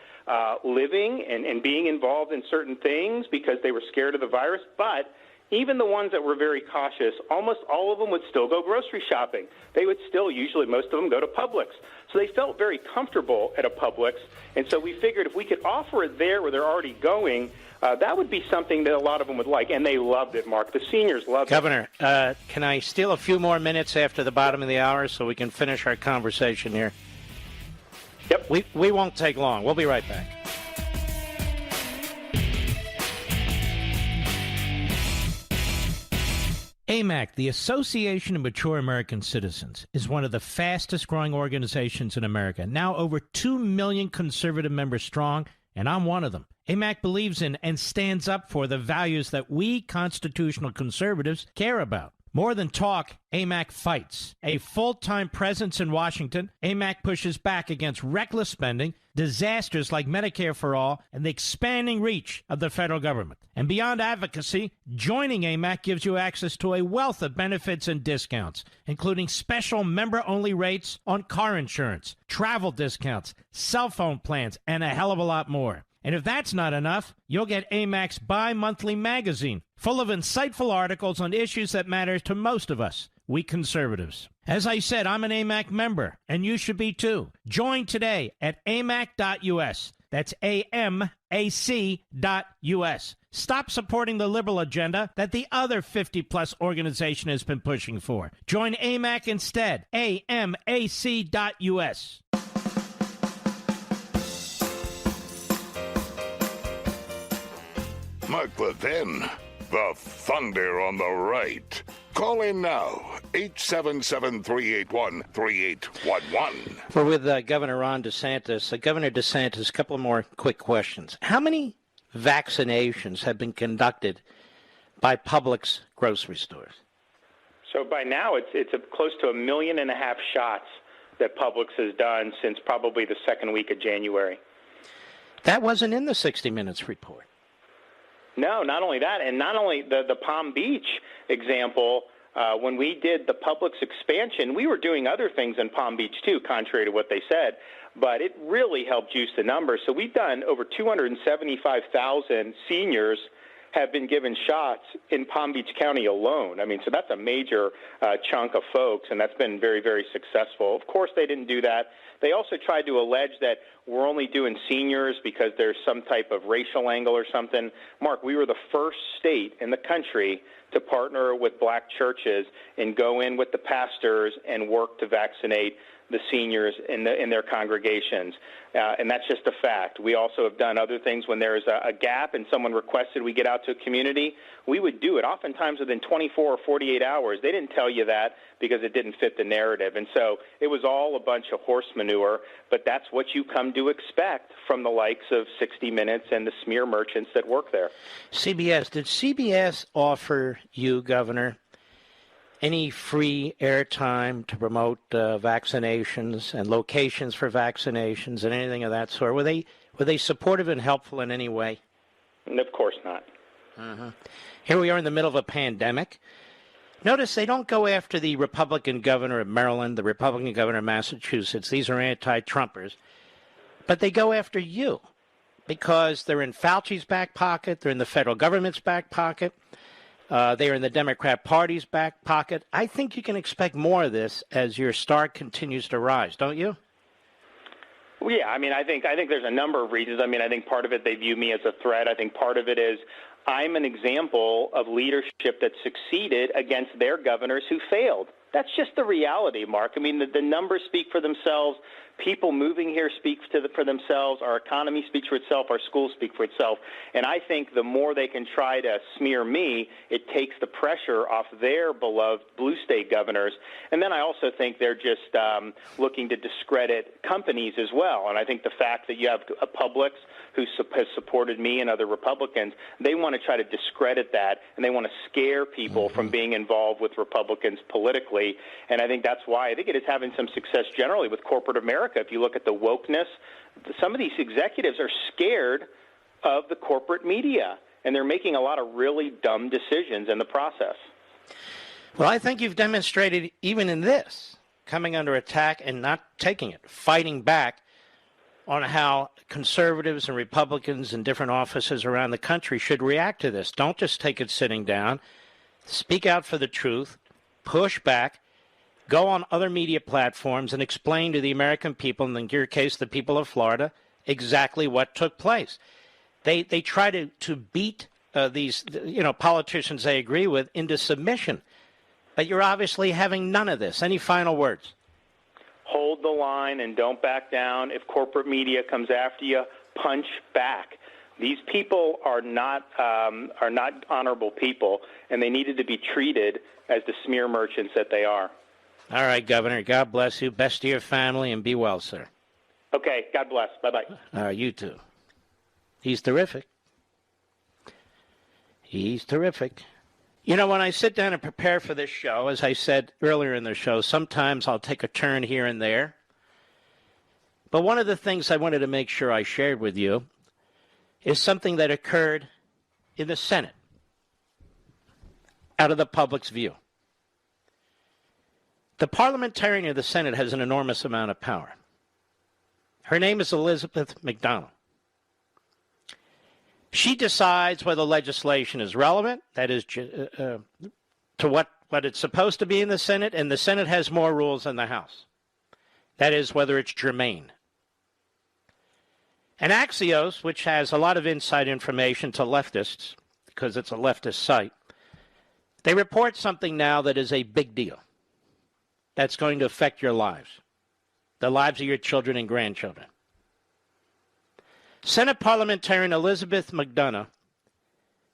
living and being involved in certain things because they were scared of the virus. But even the ones that were very cautious, almost all of them would still go grocery shopping. They would still, usually most of them, go to Publix. So they felt very comfortable at a Publix. And so we figured if we could offer it there where they're already going, that would be something that a lot of them would like. And they loved it, Mark. The seniors loved Governor, it. Governor, can I steal a few more minutes after the bottom of the hour so we can finish our conversation here? Yep. We won't take long. We'll be right back. AMAC, the Association of Mature American Citizens, is one of the fastest growing organizations in America. Now over 2 million conservative members strong, and I'm one of them. AMAC believes in and stands up for the values that we constitutional conservatives care about. More than talk, AMAC fights. A full-time presence in Washington, AMAC pushes back against reckless spending, disasters like Medicare for All, and the expanding reach of the federal government. And beyond advocacy, joining AMAC gives you access to a wealth of benefits and discounts, including special member-only rates on car insurance, travel discounts, cell phone plans, and a hell of a lot more. And if that's not enough, you'll get AMAC's bi-monthly magazine, full of insightful articles on issues that matter to most of us, we conservatives. As I said, I'm an AMAC member, and you should be too. Join today at amac.us. That's AMAC.us. Stop supporting the liberal agenda that the other 50-plus organization has been pushing for. Join AMAC instead. AMAC.us. Mark Levin, the thunder on the right. Call in now, 877-381-3811. We're with Governor Ron DeSantis. Governor DeSantis, a couple more quick questions. How many vaccinations have been conducted by Publix grocery stores? So by now, it's close to 1.5 million shots that Publix has done since probably the second week of January. That wasn't in the 60 Minutes report. No, not only that, and not only the Palm Beach example, when we did the Publix expansion, we were doing other things in Palm Beach too, contrary to what they said, but it really helped juice the numbers. So we've done over 275,000 seniors have been given shots in Palm Beach County alone. I mean, so that's a major chunk of folks, and that's been very, very successful. Of course, they didn't do that. They also tried to allege that we're only doing seniors because there's some type of racial angle or something. Mark, we were the first state in the country to partner with black churches and go in with the pastors and work to vaccinate the seniors in their congregations. And that's just a fact. We also have done other things when there's a gap and someone requested we get out to a community. We would do it oftentimes within 24 or 48 hours. They didn't tell you that because it didn't fit the narrative. And so it was all a bunch of horse manure, but that's what you come to expect from the likes of 60 Minutes and the smear merchants that work there. CBS, did CBS offer you, Governor, any free airtime to promote vaccinations and locations for vaccinations and anything of that sort? Were they supportive and helpful in any way? Of course not. Uh-huh. Here we are in the middle of a pandemic. Notice they don't go after the Republican governor of Maryland, the Republican governor of Massachusetts. These are anti-Trumpers. But they go after you because they're in Fauci's back pocket. They're in the federal government's back pocket. They're in the Democrat Party's back pocket. I think you can expect more of this as your star continues to rise, don't you? Well, yeah, I mean, I think there's a number of reasons. I mean, I think part of it they view me as a threat. I think part of it is I'm an example of leadership that succeeded against their governors who failed. That's just the reality, Mark. I mean, the numbers speak for themselves. People moving here speak for themselves. Our economy speaks for itself. Our schools speak for itself. And I think the more they can try to smear me, it takes the pressure off their beloved blue state governors. And then I also think they're just looking to discredit companies as well. And I think the fact that you have a Publix who has supported me and other Republicans, they want to try to discredit that, and they want to scare people from being involved with Republicans politically. And I think that's why I think it is having some success generally with corporate America. If you look at the wokeness, some of these executives are scared of the corporate media, and they're making a lot of really dumb decisions in the process. Well, I think you've demonstrated even in this, coming under attack and not taking it, fighting back on how conservatives and Republicans in different offices around the country should react to this. Don't just take it sitting down. Speak out for the truth. Push back. Go on other media platforms and explain to the American people, and in your case, the people of Florida, exactly what took place. They try to beat these politicians they agree with into submission. But you're obviously having none of this. Any final words? Hold the line and don't back down. If corporate media comes after you, punch back. These people are not honorable people, and they needed to be treated as the smear merchants that they are. All right, Governor. God bless you. Best to your family, and be well, sir. Okay. God bless. Bye-bye. All right, you too. He's terrific. He's terrific. You know, when I sit down and prepare for this show, as I said earlier in the show, sometimes I'll take a turn here and there. But one of the things I wanted to make sure I shared with you is something that occurred in the Senate, out of the public's view. The parliamentarian of the Senate has an enormous amount of power. Her name is Elizabeth McDonough. She decides whether legislation is relevant, that is, to what it's supposed to be in the Senate, and the Senate has more rules than the House. That is, whether it's germane. And Axios, which has a lot of inside information to leftists, because it's a leftist site, they report something now that is a big deal. That's going to affect your lives, the lives of your children and grandchildren. Senate parliamentarian Elizabeth McDonough,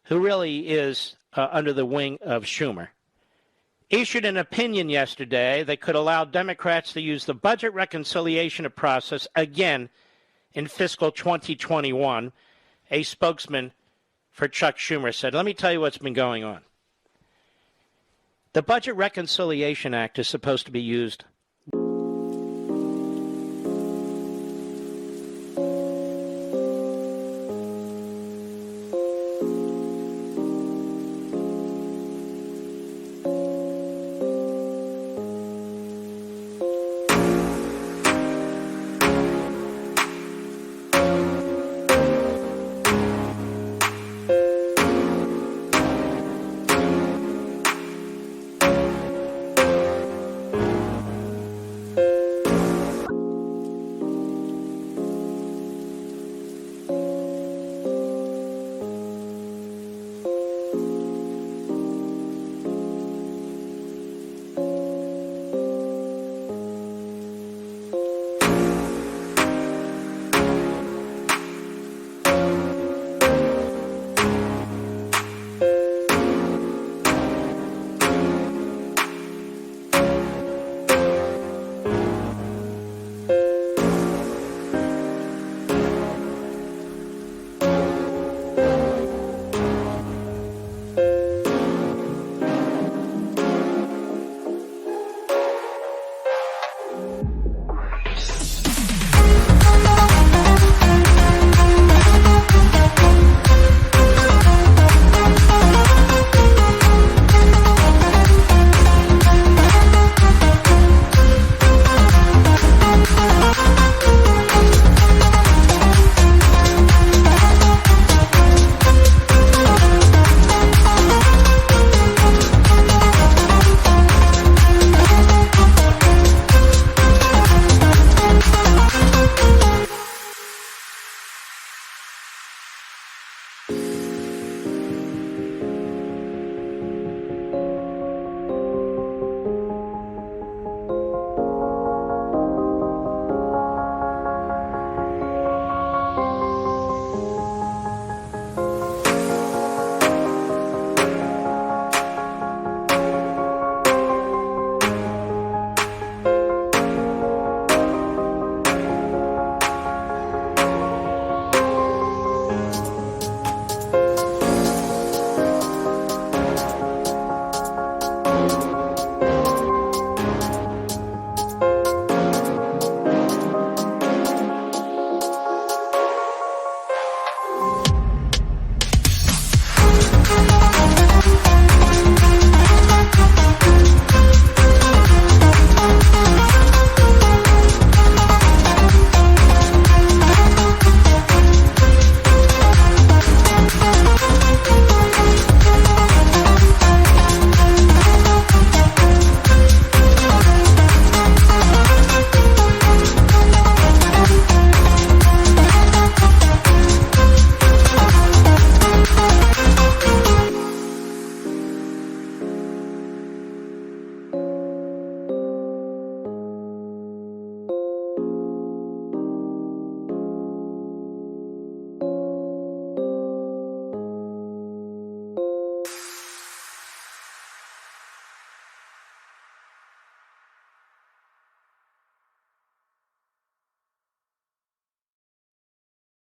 who really is under the wing of Schumer, issued an opinion yesterday that could allow Democrats to use the budget reconciliation process again in fiscal 2021, a spokesman for Chuck Schumer said. Let me tell you what's been going on. The Budget Reconciliation Act is supposed to be used